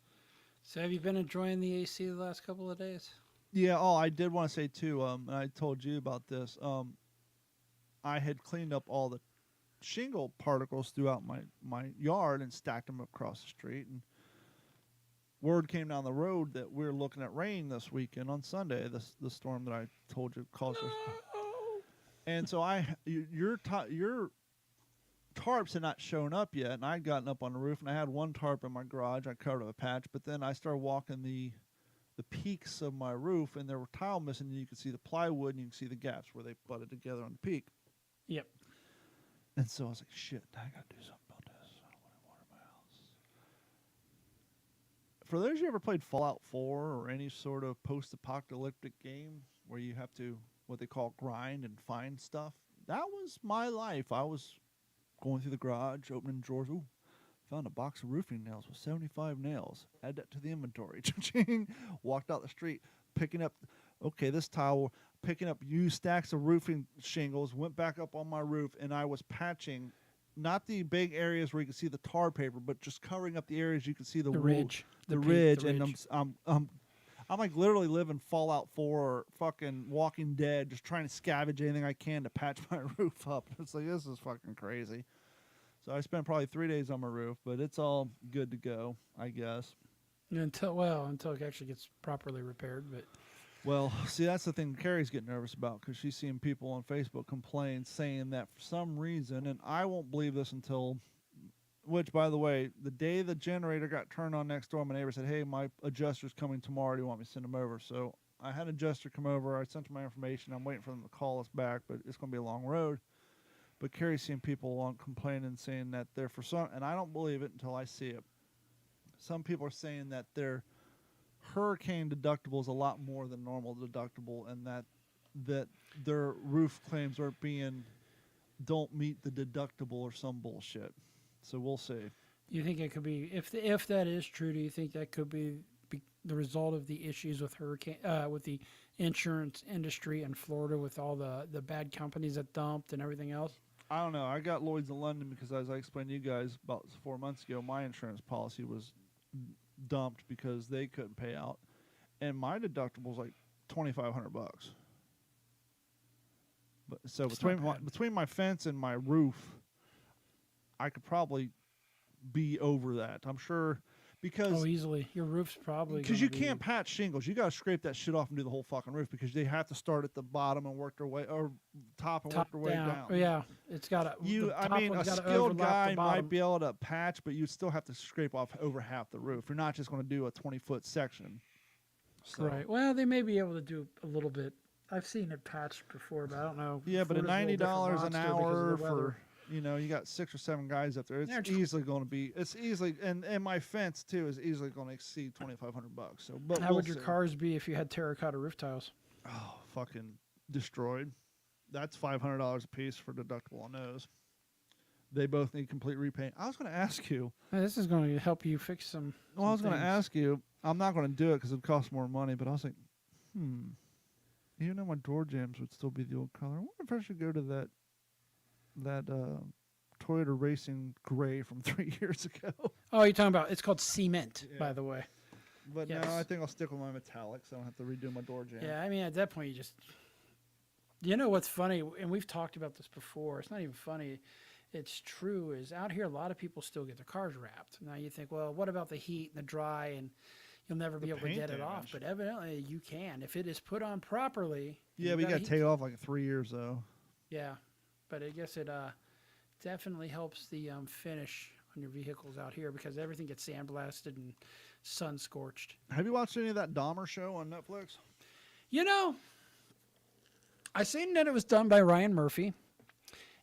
So have you been enjoying the AC the last couple of days? Yeah, I did want to say, too, and I told you about this. I had cleaned up all the shingle particles throughout my yard and stacked them across the street. And word came down the road that we're looking at rain this weekend on Sunday, the storm that I told you caused us. And so your tarps had not shown up yet, and I'd gotten up on the roof, and I had one tarp in my garage. I covered up a patch, but then I started walking the the peaks of my roof, and there were tile missing, and you could see the plywood, and you can see the gaps where they butted together on the peak. Yep. And so I was like, shit, I got to do something about this. I don't want to water my house. For those of you ever played Fallout 4 or any sort of post-apocalyptic game where you have to, what they call grind and find stuff, that was my life. I was going through the garage, opening drawers. Ooh, found a box of roofing nails with 75 nails. Add that to the inventory. Walked out the street, picking up, okay, this tile, picking up used stacks of roofing shingles, went back up on my roof, and I was patching, not the big areas where you can see the tar paper, but just covering up the areas you can see the ridge. the peak, ridge. the And ridge. I'm like literally living Fallout 4 or fucking Walking Dead, just trying to scavenge anything I can to patch my roof up. It's like, this is fucking crazy. So I spent probably 3 days on my roof, but it's all good to go, I guess. Until it actually gets properly repaired. But Well, see, that's the thing Carrie's getting nervous about, because she's seeing people on Facebook complain, saying that for some reason, and I won't believe this until, which, by the way, the day the generator got turned on next door, my neighbor said, hey, my adjuster's coming tomorrow. Do you want me to send him over? So I had an adjuster come over. I sent him my information. I'm waiting for them to call us back, but it's going to be a long road. But Carrie's seeing people on complaining, saying that they're for some, and I don't believe it until I see it. Some people are saying that their hurricane deductible is a lot more than normal deductible, and that their roof claims don't meet the deductible or some bullshit. So we'll see. you think it could be, if that is true, do you think that could be the result of the issues with with the insurance industry in Florida, with all the bad companies that dumped and everything else? I don't know. I got Lloyd's of London because, as I explained to you guys about 4 months ago, my insurance policy was dumped because they couldn't pay out, and my deductible was like $2,500. But so It's not bad. between my fence and my roof, I could probably be over that. I'm sure, because Easily. Your roof's probably because gonna you be- can't patch shingles. You got to scrape that shit off and do the whole fucking roof, because they have to start at the bottom and work their way, or top and top work their way down. Oh, yeah, it's got to. A skilled guy might be able to patch, but you still have to scrape off over half the roof. You're not just going to do a 20-foot section. So, Right. Well, they may be able to do a little bit. I've seen it patched before, but I don't know. Yeah, but at Florida's a little different $90 an monster because of hour the weather. for, you got 6 or 7 guys up there. It's They're easily going to be. It's easily, and my fence too is easily going to exceed $2,500. So, but How we'll would your see. cars be if you had terracotta roof tiles? Oh, fucking destroyed. That's $500 a piece for deductible on those. They both need complete repaint. I was going to ask you. Hey, this is going to help you fix some. Well, I was some going to things. ask you. I'm not going to do it because it costs more money. But I was like, even though my door jambs would still be the old color, I wonder if I should go to that Toyota Racing Gray from 3 years ago. Oh, you're talking about? It's called cement, Yeah. by the way. But Yes. no, I think I'll stick with my metallic, so I don't have to redo my door jamb. Yeah, I mean, at that point, you just. You know what's funny, and we've talked about this before. It's not even funny. It's true. Is out here, a lot of people still get their cars wrapped. Now you think, well, what about the heat and the dry, and you'll never be The able to paint get it off. damage. But evidently, you can if it is put on properly. Yeah, you've but you got got a to heat- take it off like 3 years though. Yeah, but I guess it definitely helps the finish on your vehicles out here because everything gets sandblasted and sun scorched. Have you watched any of that Dahmer show on Netflix? You know, I seen that it was done by Ryan Murphy,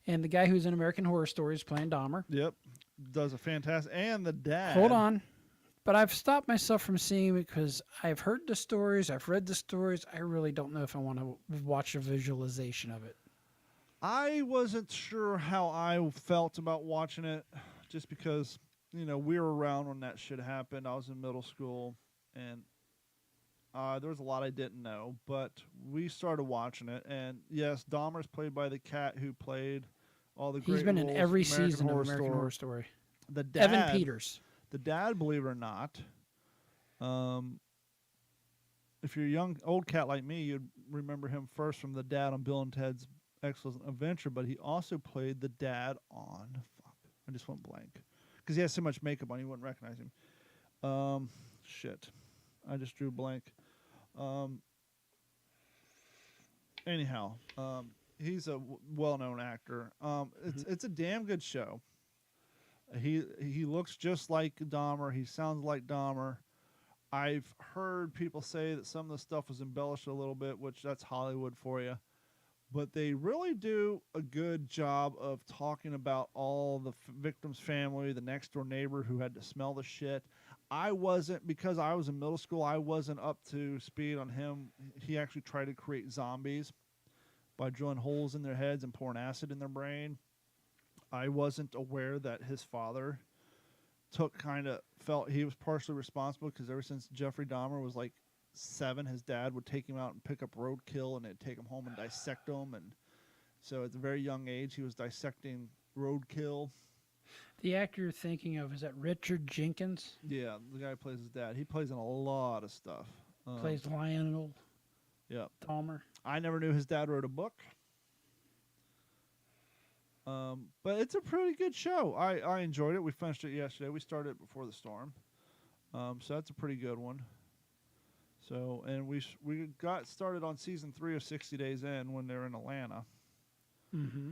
and the guy who's in American Horror Story is playing Dahmer. Yep, does a fantastic. And the dad. Hold on. But I've stopped myself from seeing it because I've heard the stories, I've read the stories. I really don't know if I want to watch a visualization of it. I wasn't sure how I felt about watching it, just because we were around when that shit happened. I was in middle school, and there was a lot I didn't know. But we started watching it, and yes, Dahmer's played by the cat who played all the great He's been in roles every American season Horror of American Story. Horror Story. The dad, Evan Peters. The dad, believe it or not, if you're a young old cat like me, you'd remember him first from the dad on Bill and Ted's Excellent Adventure. But he also played the dad on. Fuck, I just went blank because he has so much makeup on, you wouldn't recognize him. Shit, I just drew blank. Anyhow, he's a well-known actor. It's a damn good show. He looks just like Dahmer. He sounds like Dahmer. I've heard people say that some of the stuff was embellished a little bit, which that's Hollywood for you. But they really do a good job of talking about all the victim's family, the next door neighbor who had to smell the shit. I wasn't, because I was in middle school, I wasn't up to speed on him. He actually tried to create zombies by drilling holes in their heads and pouring acid in their brain. I wasn't aware that his father felt he was partially responsible, because ever since Jeffrey Dahmer was like 7, his dad would take him out and pick up roadkill, and they'd take him home and dissect him. And so at a very young age, he was dissecting roadkill. The actor you're thinking of, is that Richard Jenkins? Yeah, the guy who plays his dad. He plays in a lot of stuff. Plays Lionel Yeah. Dahmer. I never knew his dad wrote a book. But it's a pretty good show. I enjoyed it. We finished it yesterday. We started it before the storm. So that's a pretty good one. So, and we got started on season 3 of 60 Days In when they're in Atlanta. Mm-hmm.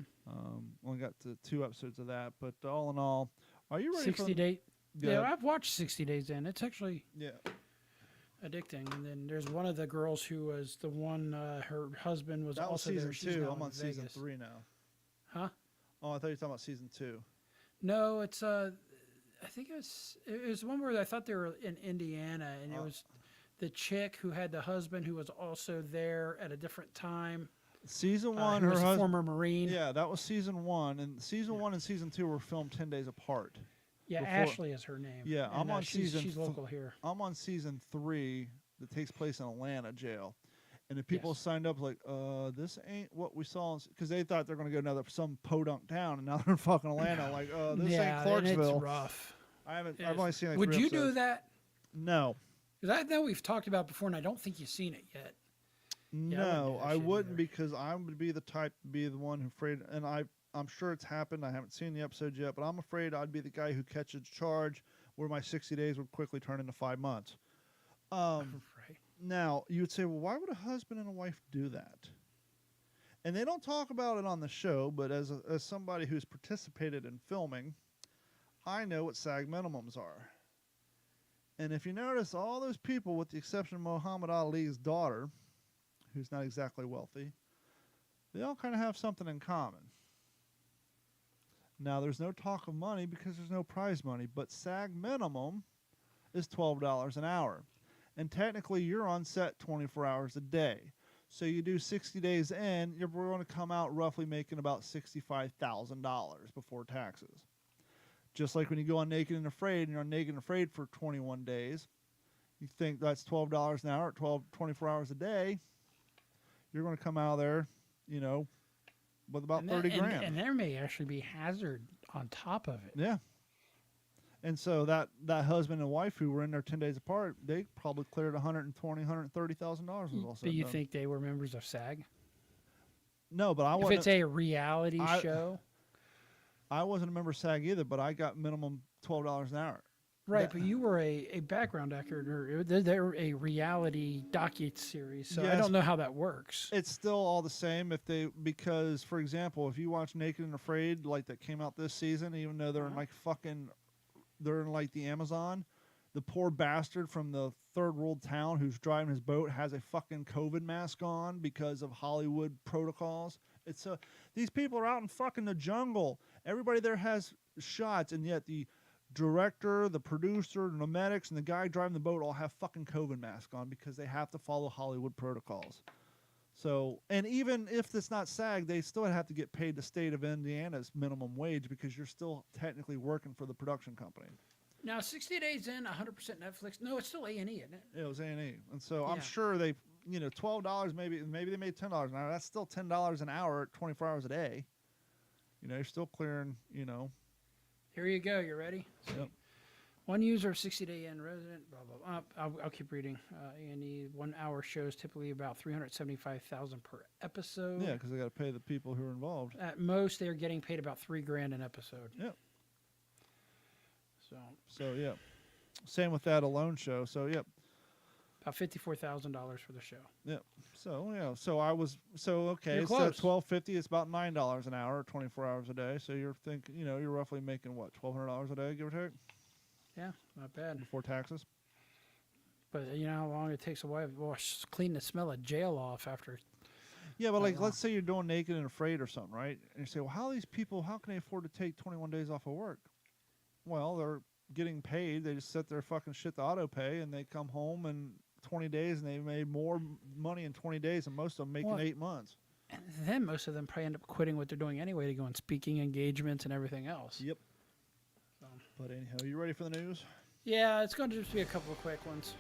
Only got to 2 episodes of that, but all in all, are you ready 60 for Days. Yeah. Yeah, I've watched 60 Days In. It's actually Yeah. addicting. And then there's one of the girls who was the one, her husband was That was also season there. She's 2. now I'm in on season Vegas. 3 now. Huh? Oh, I thought you were talking about season 2. No, it's I think it was one where I thought they were in Indiana, and it was the chick who had the husband who was also there at a different time. Season 1, Who her was a husband. former Marine. Yeah, that was season 1, and season 1 and season 2 were filmed 10 days apart. Yeah, before- Ashley is her name. Yeah, And, I'm on she's season local here. I'm on season 3 that takes place in Atlanta jail. And the people Yes. signed up like, this ain't what we saw, because they thought they're going to go some podunk town, and now they're in fucking Atlanta. Like, this yeah, ain't and Clarksville. it's rough. I've only seen like Would 3 you do episodes. that? No. Because I know we've talked about it before, and I don't think you've seen it yet. No, I I wouldn't do that wouldn't, shit because I would be the type to be the one who afraid, and I'm sure it's happened. I haven't seen the episode yet, but I'm afraid I'd be the guy who catches charge where my 60 days would quickly turn into 5 months. Right. Now, you would say, well, why would a husband and a wife do that? And they don't talk about it on the show, but as somebody who's participated in filming, I know what SAG minimums are. And if you notice, all those people, with the exception of Muhammad Ali's daughter, who's not exactly wealthy, they all kind of have something in common. Now, there's no talk of money because there's no prize money, but SAG minimum is $12 an hour. And technically, you're on set 24 hours a day. So you do 60 days in, you're going to come out roughly making about $65,000 before taxes. Just like when you go on Naked and Afraid, and you're on Naked and Afraid for 21 days, you think that's $12 an hour at 24 hours a day, you're going to come out of there, with about 30 grand. And there may actually be hazard on top of it. Yeah. And so that husband and wife who were in there 10 days apart, they probably cleared $120,000, $130,000. But you think they were members of SAG? No, but I If wasn't. it's a reality show? I wasn't a member of SAG either, but I got minimum $12 an hour. Right, but you were a background actor, or they're a reality docu-series, so I Yes. don't know how that works. It's still all the same because, for example, if you watch Naked and Afraid, like that came out this season, even though they're in they're in like the Amazon, the poor bastard from the third world town who's driving his boat has a fucking COVID mask on because of Hollywood protocols. These people are out in fucking the jungle. Everybody there has shots, and yet the director, the producer, the medics, and the guy driving the boat all have fucking COVID masks on because they have to follow Hollywood protocols. So, and even if it's not SAG, they still have to get paid the state of Indiana's minimum wage because you're still technically working for the production company. Now, 60 Days In, 100% Netflix. No, it's still A&E, isn't it? It was A&E, and so I'm Yeah. sure they, $12 maybe they made $10 an hour. That's still $10 an hour at 24 hours a day. You're still clearing. Here you go. You ready? Yep. One user of 60 Day In resident, blah, blah, blah. I'll keep reading. A&E 1 hour shows typically about $375,000 per episode. Yeah, because they got to pay the people who are involved. At most, they're getting paid about $3,000 an episode. Yep. So yeah, same with that Alone show. So yep. about $54,000 for the show. Yep. So okay. So You're it's close. $12.50. It's about $9 an hour, 24 hours a day. So you're thinking, you're roughly making what, $1,200 a day, give or take, Yeah, not bad. before taxes. But you know how long it takes a while to clean the smell of jail off after. Yeah, but like, long. let's say you're doing Naked and Afraid or something, right? And you say, well, how can they afford to take 21 days off of work? Well, they're getting paid. They just set their fucking shit to auto pay, and they come home in 20 days, and they made more money in 20 days than most of them make in 8 months. And then most of them probably end up quitting what they're doing anyway to go on speaking engagements and everything else. Yep. But anyhow, you ready for the news? Yeah, it's going to just be a couple of quick ones.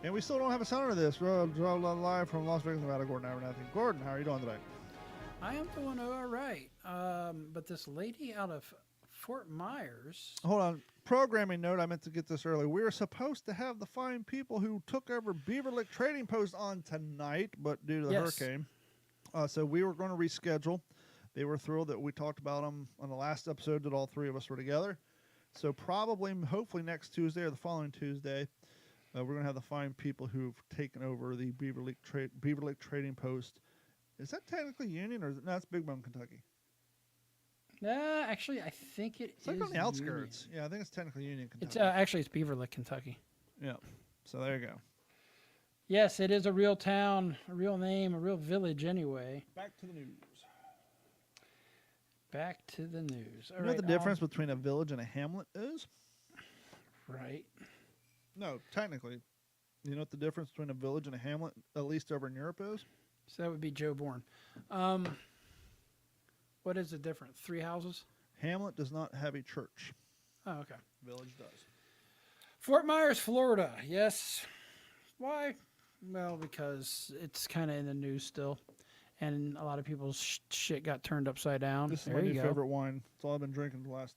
And we still don't have a sounder to this. We're live from Las Vegas, Nevada. Gordon Abernathy. Gordon, how are you doing today? I am doing all right. But this lady out of Fort Myers. Hold on. Programming note, I meant to get this early. We were supposed to have the fine people who took over Beaver Lick Trading Post on tonight, but due to the hurricane. So we were going to reschedule. They were thrilled that we talked about them on the last episode that all three of us were together. So probably, hopefully next Tuesday or the following Tuesday, we're going to have the fine people who've taken over the Beaver Lick Trading Post. Is that technically Union, or no? It's Big Bone, Kentucky. Actually, I think It's like on the outskirts. Yeah, I think it's technically Union, Kentucky. It's Beaver Lick, Kentucky. Yeah. So there you go. Yes, it is a real town, a real name, a real village. Anyway. Back to the news. Back to the news. All You know right, what the difference between a village and a hamlet is? Right. No, technically. You know what the difference between a village and a hamlet, at least over in Europe, is? So that would be Joe Bourne. What is the difference? 3 houses? Hamlet does not have a church. Oh, okay. Village does. Fort Myers, Florida. Yes. Why? Well, because it's kind of in the news still. And a lot of people's shit got turned upside down. This is there my you new go. favorite wine. It's all I've been drinking the last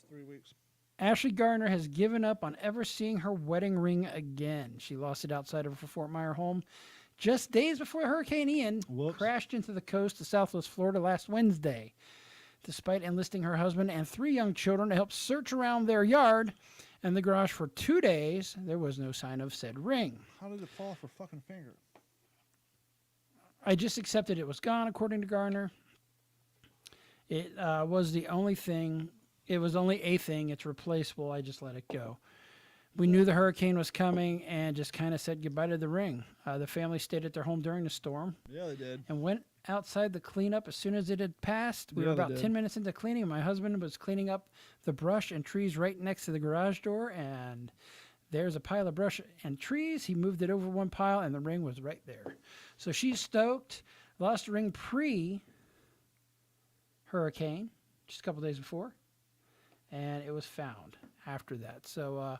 3 weeks. Ashley Gardner has given up on ever seeing her wedding ring again. She lost it outside of her Fort Myers home just days before Hurricane Ian crashed into the coast of Southwest Florida last Wednesday. Despite enlisting her husband and 3 young children to help search around their yard and the garage for 2 days, there was no sign of said ring. How did it fall off her fucking finger? I just accepted it was gone, according to Garner. It was the only thing. It was only a thing. It's replaceable. I just let it go. We knew the hurricane was coming and just kind of said goodbye to the ring. The family stayed at their home during the storm. Yeah, they did. And went outside the cleanup as soon as it had passed. We were about 10 minutes into cleaning. My husband was cleaning up the brush and trees right next to the garage door, and there's a pile of brush and trees. He moved it over one pile, and the ring was right there. So she's stoked. Lost the ring pre-hurricane, just a couple days before, and it was found after that. So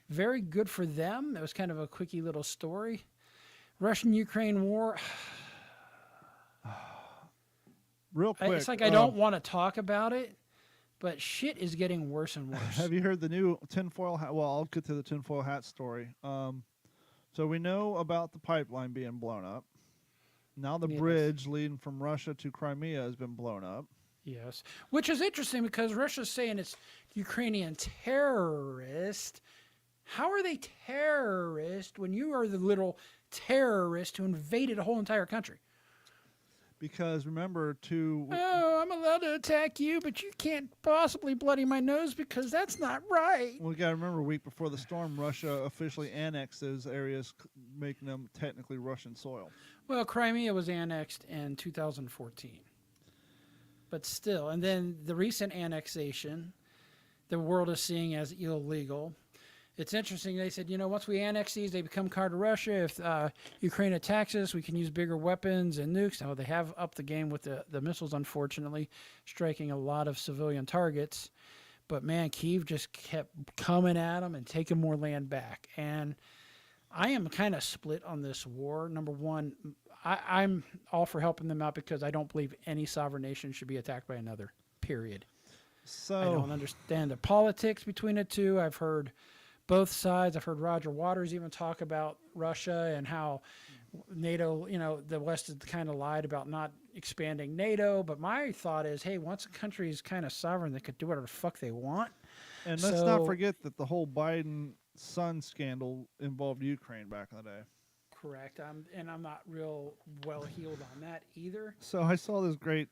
very good for them. It was kind of a quickie little story. Russian-Ukraine war. Real quick. It's like I don't want to talk about it, but shit is getting worse and worse. Have you heard the new tinfoil hat? Well, I'll get to the tinfoil hat story. So we know about the pipeline being blown up. Now the bridge leading from Russia to Crimea has been blown up. Yes, which is interesting because Russia's saying it's Ukrainian terrorist. How are they terrorist when you are the little terrorist who invaded a whole entire country? Because remember Oh, I'm allowed to attack you, but you can't possibly bloody my nose because that's not right. Well, you got to remember, a week before the storm, Russia officially annexed those areas, making them technically Russian soil. Well, Crimea was annexed in 2014. But still, and then the recent annexation, the world is seeing as illegal. It's interesting. They said, once we annex these, they become part of Russia. If Ukraine attacks us, we can use bigger weapons and nukes. Now, they have upped the game with the missiles, unfortunately, striking a lot of civilian targets. But, man, Kyiv just kept coming at them and taking more land back. And I am kind of split on this war. Number one, I'm all for helping them out because I don't believe any sovereign nation should be attacked by another, period. So I don't understand the politics between the two. I've heard both sides. I've heard Roger Waters even talk about Russia and how NATO, the West has kind of lied about not expanding NATO. But my thought is, hey, once a country is kind of sovereign, they could do whatever the fuck they want. And let's not forget that the whole Biden son scandal involved Ukraine back in the day. Correct. I'm not real well-heeled on that either. So I saw this great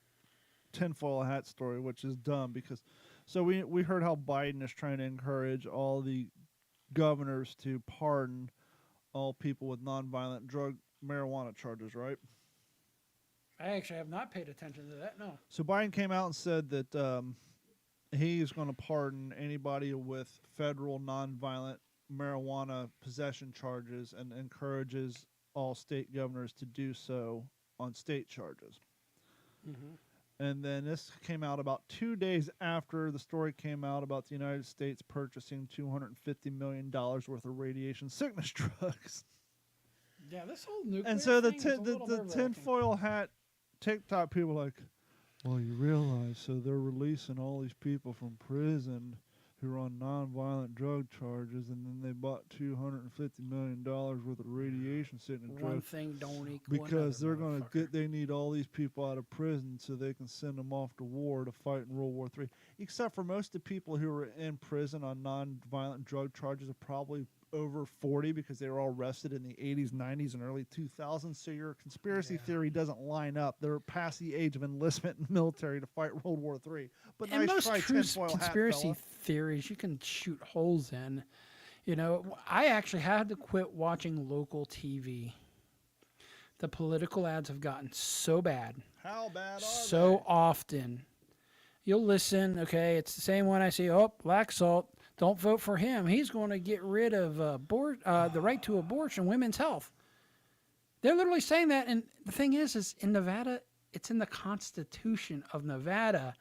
tinfoil hat story, which is dumb because, so we heard how Biden is trying to encourage all the governors to pardon all people with nonviolent drug marijuana charges, right? I actually have not paid attention to that. No. So Biden came out and said that he is going to pardon anybody with federal nonviolent marijuana possession charges and encourages all state governors to do so on state charges. And then this came out about 2 days after the story came out about the United States purchasing $250 million worth of radiation sickness drugs. Yeah, this whole nuclear And so the thing is a little nerve-wracking. tinfoil hat TikTok people are like, well, you realize, so they're releasing all these people from prison who are on nonviolent drug charges, and then they bought $250 million worth of radiation sickness One drugs thing don't equal because they're another, going to motherfucker. they need all these people out of prison so they can send them off to war to fight in World War III. Except for most of the people who are in prison on nonviolent drug charges are probably over 40 because they were all arrested in the 80s, 90s, and early 2000s. So your conspiracy theory doesn't line up. They're past the age of enlistment in the military to fight World War III. But And nice most try, true tinfoil hat, conspiracy fella. theories you can shoot holes in. You know, I actually had to quit watching local TV. The political ads have gotten so bad, How bad are so often. You'll listen, okay, it's the same one I see, oh, Black Salt, don't vote for him. He's going to get rid of the right to abortion, women's health. They're literally saying that, and the thing is in Nevada, it's in the Constitution of Nevada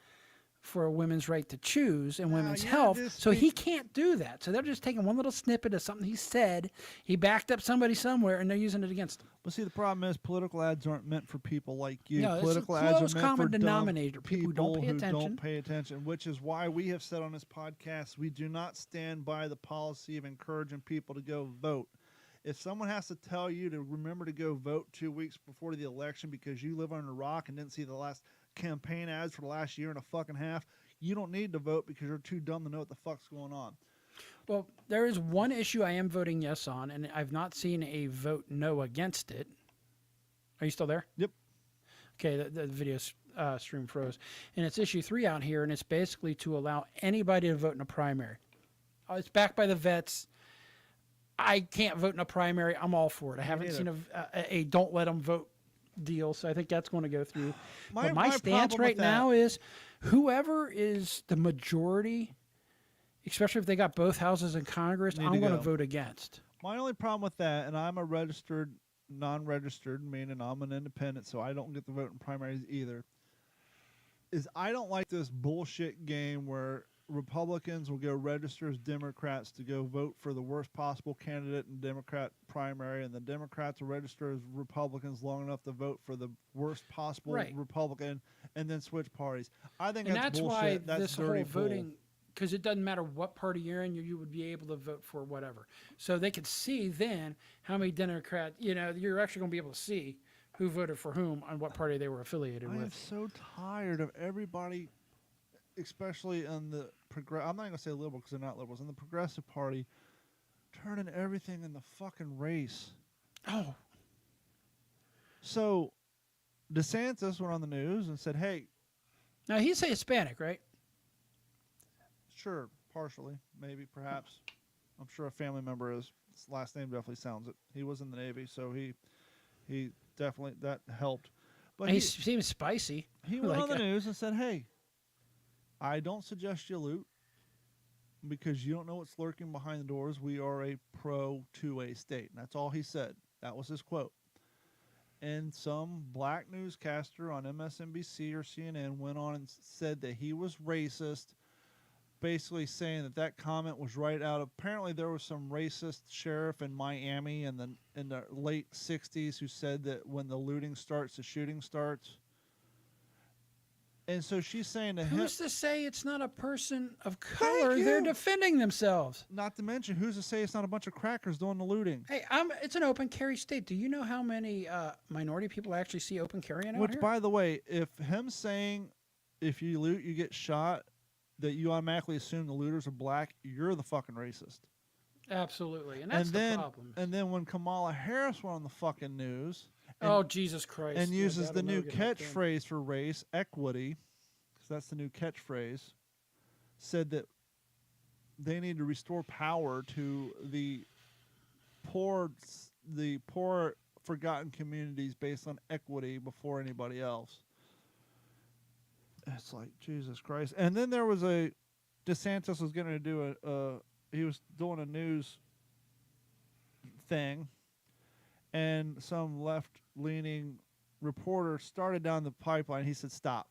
for a women's right to choose and women's you're health. just So he can't do that. So they're just taking one little snippet of something he said. He backed up somebody somewhere, and they're using it against him. But see, the problem is political ads aren't meant for people like you. No, it's Political the ads are lowest meant common for dumb denominator, people who don't pay who attention. don't pay attention, which is why we have said on this podcast we do not stand by the policy of encouraging people to go vote. If someone has to tell you to remember to go vote 2 weeks before the election because you live under a rock and didn't see the last campaign ads for the last year and a fucking half, you don't need to vote because you're too dumb to know what the fuck's going on. Well, there is one issue I am voting yes on, and I've not seen a vote no against it. Are you still there? Yep. Okay, the video stream froze. And it's issue 3 out here, and it's basically to allow anybody to vote in a primary. It's backed by the vets. I can't vote in a primary. I'm all for it. I haven't seen a don't let them vote deal, so I think that's going to go through. But my stance problem right with now is whoever is the majority, especially if they got both houses in Congress, Need I'm to going to go. vote against. My only problem with that, and I'm a registered, non-registered, meaning I'm an independent, so I don't get to vote in primaries either, is I don't like this bullshit game where Republicans will go register as Democrats to go vote for the worst possible candidate in Democrat primary, and the Democrats will register as Republicans long enough to vote for the worst possible Right. Republican, and then switch parties. I think And that's that's bullshit. why That's this dirty whole bull. voting, because it doesn't matter what party you're in, you would be able to vote for whatever. So they could see then how many Democrats, you're actually going to be able to see who voted for whom and what party they were affiliated I am with. so tired of everybody, especially in the I'm not going to say liberal because they're not liberals. In the Progressive Party, turning everything in the fucking race. Oh, So DeSantis went on the news and said, hey, now he's a Hispanic, right? sure, partially, maybe, perhaps. I'm sure a family member is. His last name definitely sounds it. He was in the Navy, so he definitely, that helped. But He seems spicy. He went Like, on the news and said, hey, I don't suggest you loot because you don't know what's lurking behind the doors. We are a pro-2A state. And that's all he said. That was his quote. And some black newscaster on MSNBC or CNN went on and said that he was racist, basically saying that comment was right out of, apparently there was some racist sheriff in Miami in the late 60s who said that when the looting starts, the shooting starts. And so she's saying to him, Who's to say it's not a person of color? you. They're defending themselves. not to mention, who's to say it's not a bunch of crackers doing the looting? Hey, it's an open carry state. Do you know how many minority people actually see open carrying out Which, here? by the way, if him saying if you loot, you get shot, that you automatically assume the looters are black, you're the fucking racist. Absolutely, and that's and the then, problem. And then when Kamala Harris went on the fucking news Oh, Jesus Christ. and Yeah, uses the that'll new never get hooked in. catchphrase for race, equity, because that's the new catchphrase, said that they need to restore power to the poor, forgotten communities based on equity before anybody else. It's like, Jesus Christ. And then there was DeSantis was going to do he was doing a news thing, and some left-leaning reporter started down the pipeline. He said, stop.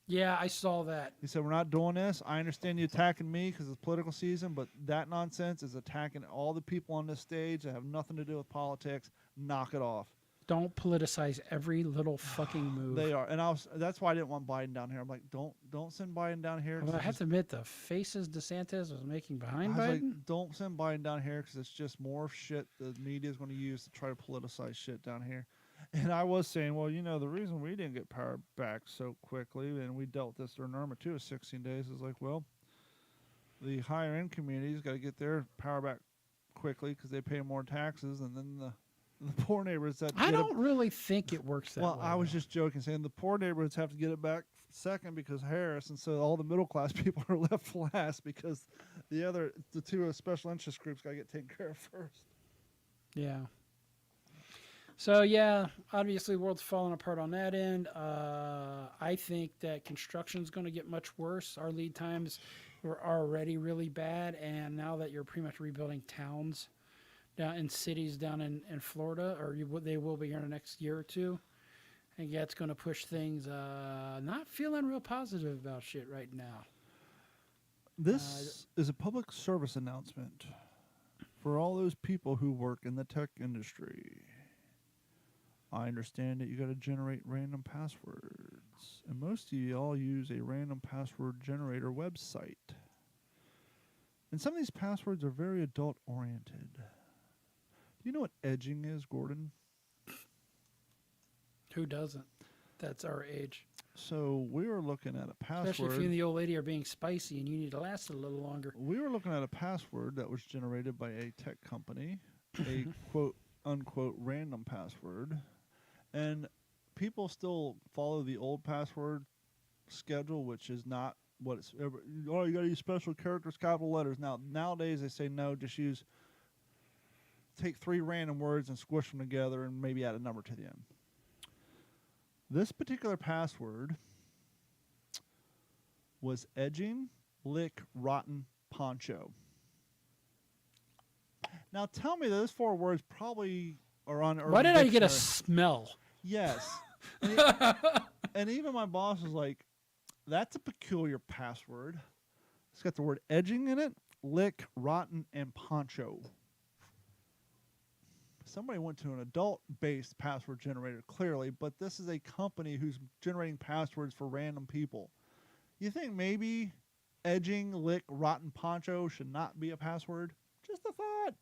Yeah, I saw that. He said, we're not doing this. I understand you attacking me because it's political season, but that nonsense is attacking all the people on this stage that have nothing to do with politics. Knock it off. Don't politicize every little fucking move. They are. And that's why I didn't want Biden down here. I'm like, don't send Biden down here. Well, I have to admit, the faces DeSantis was making behind I was Biden. like, don't send Biden down here because it's just more shit the media is going to use to try to politicize shit down here. And I was saying, well, the reason we didn't get power back so quickly, and we dealt this during Irma too, is 16 days, is like, well, the higher end communities got to get their power back quickly because they pay more taxes, and then the poor neighborhoods that I don't really think it works that way. Well, I was just joking, saying the poor neighborhoods have to get it back second because Harris, and so all the middle class people are left last because the two special interest groups got to get taken care of first. Yeah. So, yeah, obviously, the world's falling apart on that end. I think that construction's going to get much worse. Our lead times were already really bad, and now that you're pretty much rebuilding towns down in cities down in Florida, or they will be here in the next year or two, I think that's going to push things. Not feeling real positive about shit right now. This is a public service announcement for all those people who work in the tech industry. I understand that you got to generate random passwords, and most of you all use a random password generator website. And some of these passwords are very adult oriented. Do you know what edging is, Gordon? Who doesn't? That's our age. So we were looking at a password. Especially if you and the old lady are being spicy and you need to last a little longer. We were looking at a password that was generated by a tech company, a quote unquote random password. And people still follow the old password schedule, which is not what it's. You got to use special characters, capital letters. Nowadays they say no, just take 3 random words and squish them together and maybe add a number to the end. This particular password was edging, lick, rotten, poncho. Now tell me those 4 words probably are on Urban Why did I get a Dictionary. smell? Yes. And even my boss was like, that's a peculiar password. It's got the word edging in it, lick, rotten, and poncho. Somebody went to an adult-based password generator, clearly, but this is a company who's generating passwords for random people. You think maybe edging, lick, rotten, poncho should not be a password? Just a thought.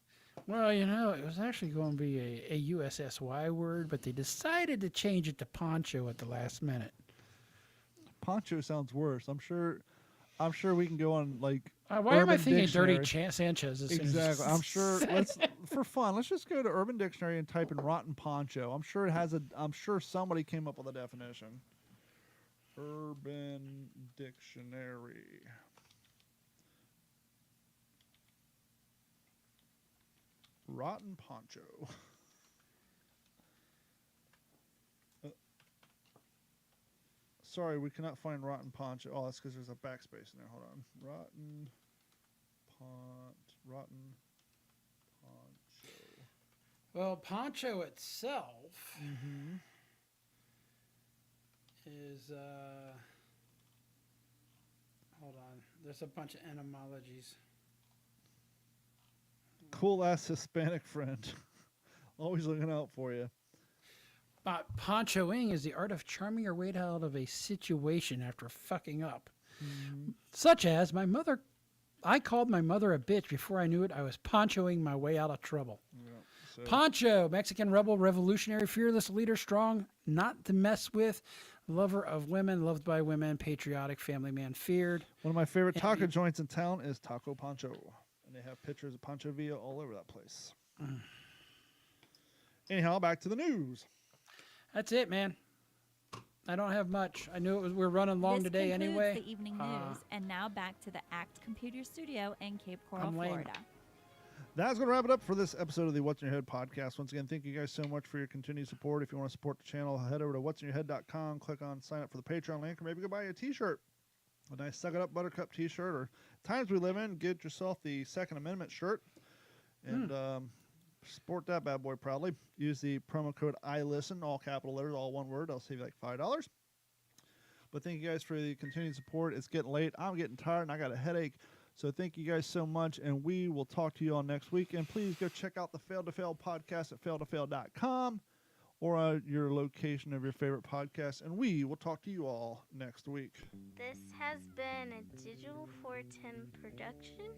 Well, it was actually going to be a USSY word, but they decided to change it to poncho at the last minute. Poncho sounds worse. I'm sure we can go on like. Why am I Urban thinking Dictionary. Dirty Sanchez? As soon as Exactly. I'm sure. For fun, let's just go to Urban Dictionary and type in rotten poncho. I'm sure I'm sure somebody came up with a definition. Urban Dictionary. Rotten poncho. Sorry, we cannot find rotten poncho. Oh, that's because there's a backspace in there. Hold on. Rotten poncho. Well, poncho itself is. Hold on. There's a bunch of etymologies. Cool ass Hispanic friend. Always looking out for you. Ponchoing is the art of charming your way out of a situation after fucking up. Such as I called my mother a bitch before I knew it. I was ponchoing my way out of trouble. Yeah, so Poncho, Mexican rebel, revolutionary, fearless leader, strong, not to mess with, lover of women, loved by women, patriotic, family man, feared. one of my favorite taco joints in town is Taco Poncho. And they have pictures of Pancho Villa all over that place. Anyhow, back to the news. That's it, man. I don't have much. I knew we're running long This today concludes anyway. the evening news, and now back to the ACT Computer Studio in Cape Coral, I'm lame. Florida. That's going to wrap it up for this episode of the What's in Your Head podcast. Once again, thank you guys so much for your continued support. If you want to support the channel, head over to what'sinyourhead.com, click on sign up for the Patreon link, or maybe go buy a t-shirt. A nice Suck It Up Buttercup t-shirt, or times we live in, get yourself the Second Amendment shirt and support that bad boy proudly. Use the promo code ILISTEN, all capital letters, all one word. I'll save you like $5. But thank you guys for the continued support. It's getting late. I'm getting tired, and I got a headache. So thank you guys so much, and we will talk to you all next week. And please go check out the Fail to Fail podcast at failtofail.com or your location of your favorite podcast. And we will talk to you all next week. This has been a Digital 410 production.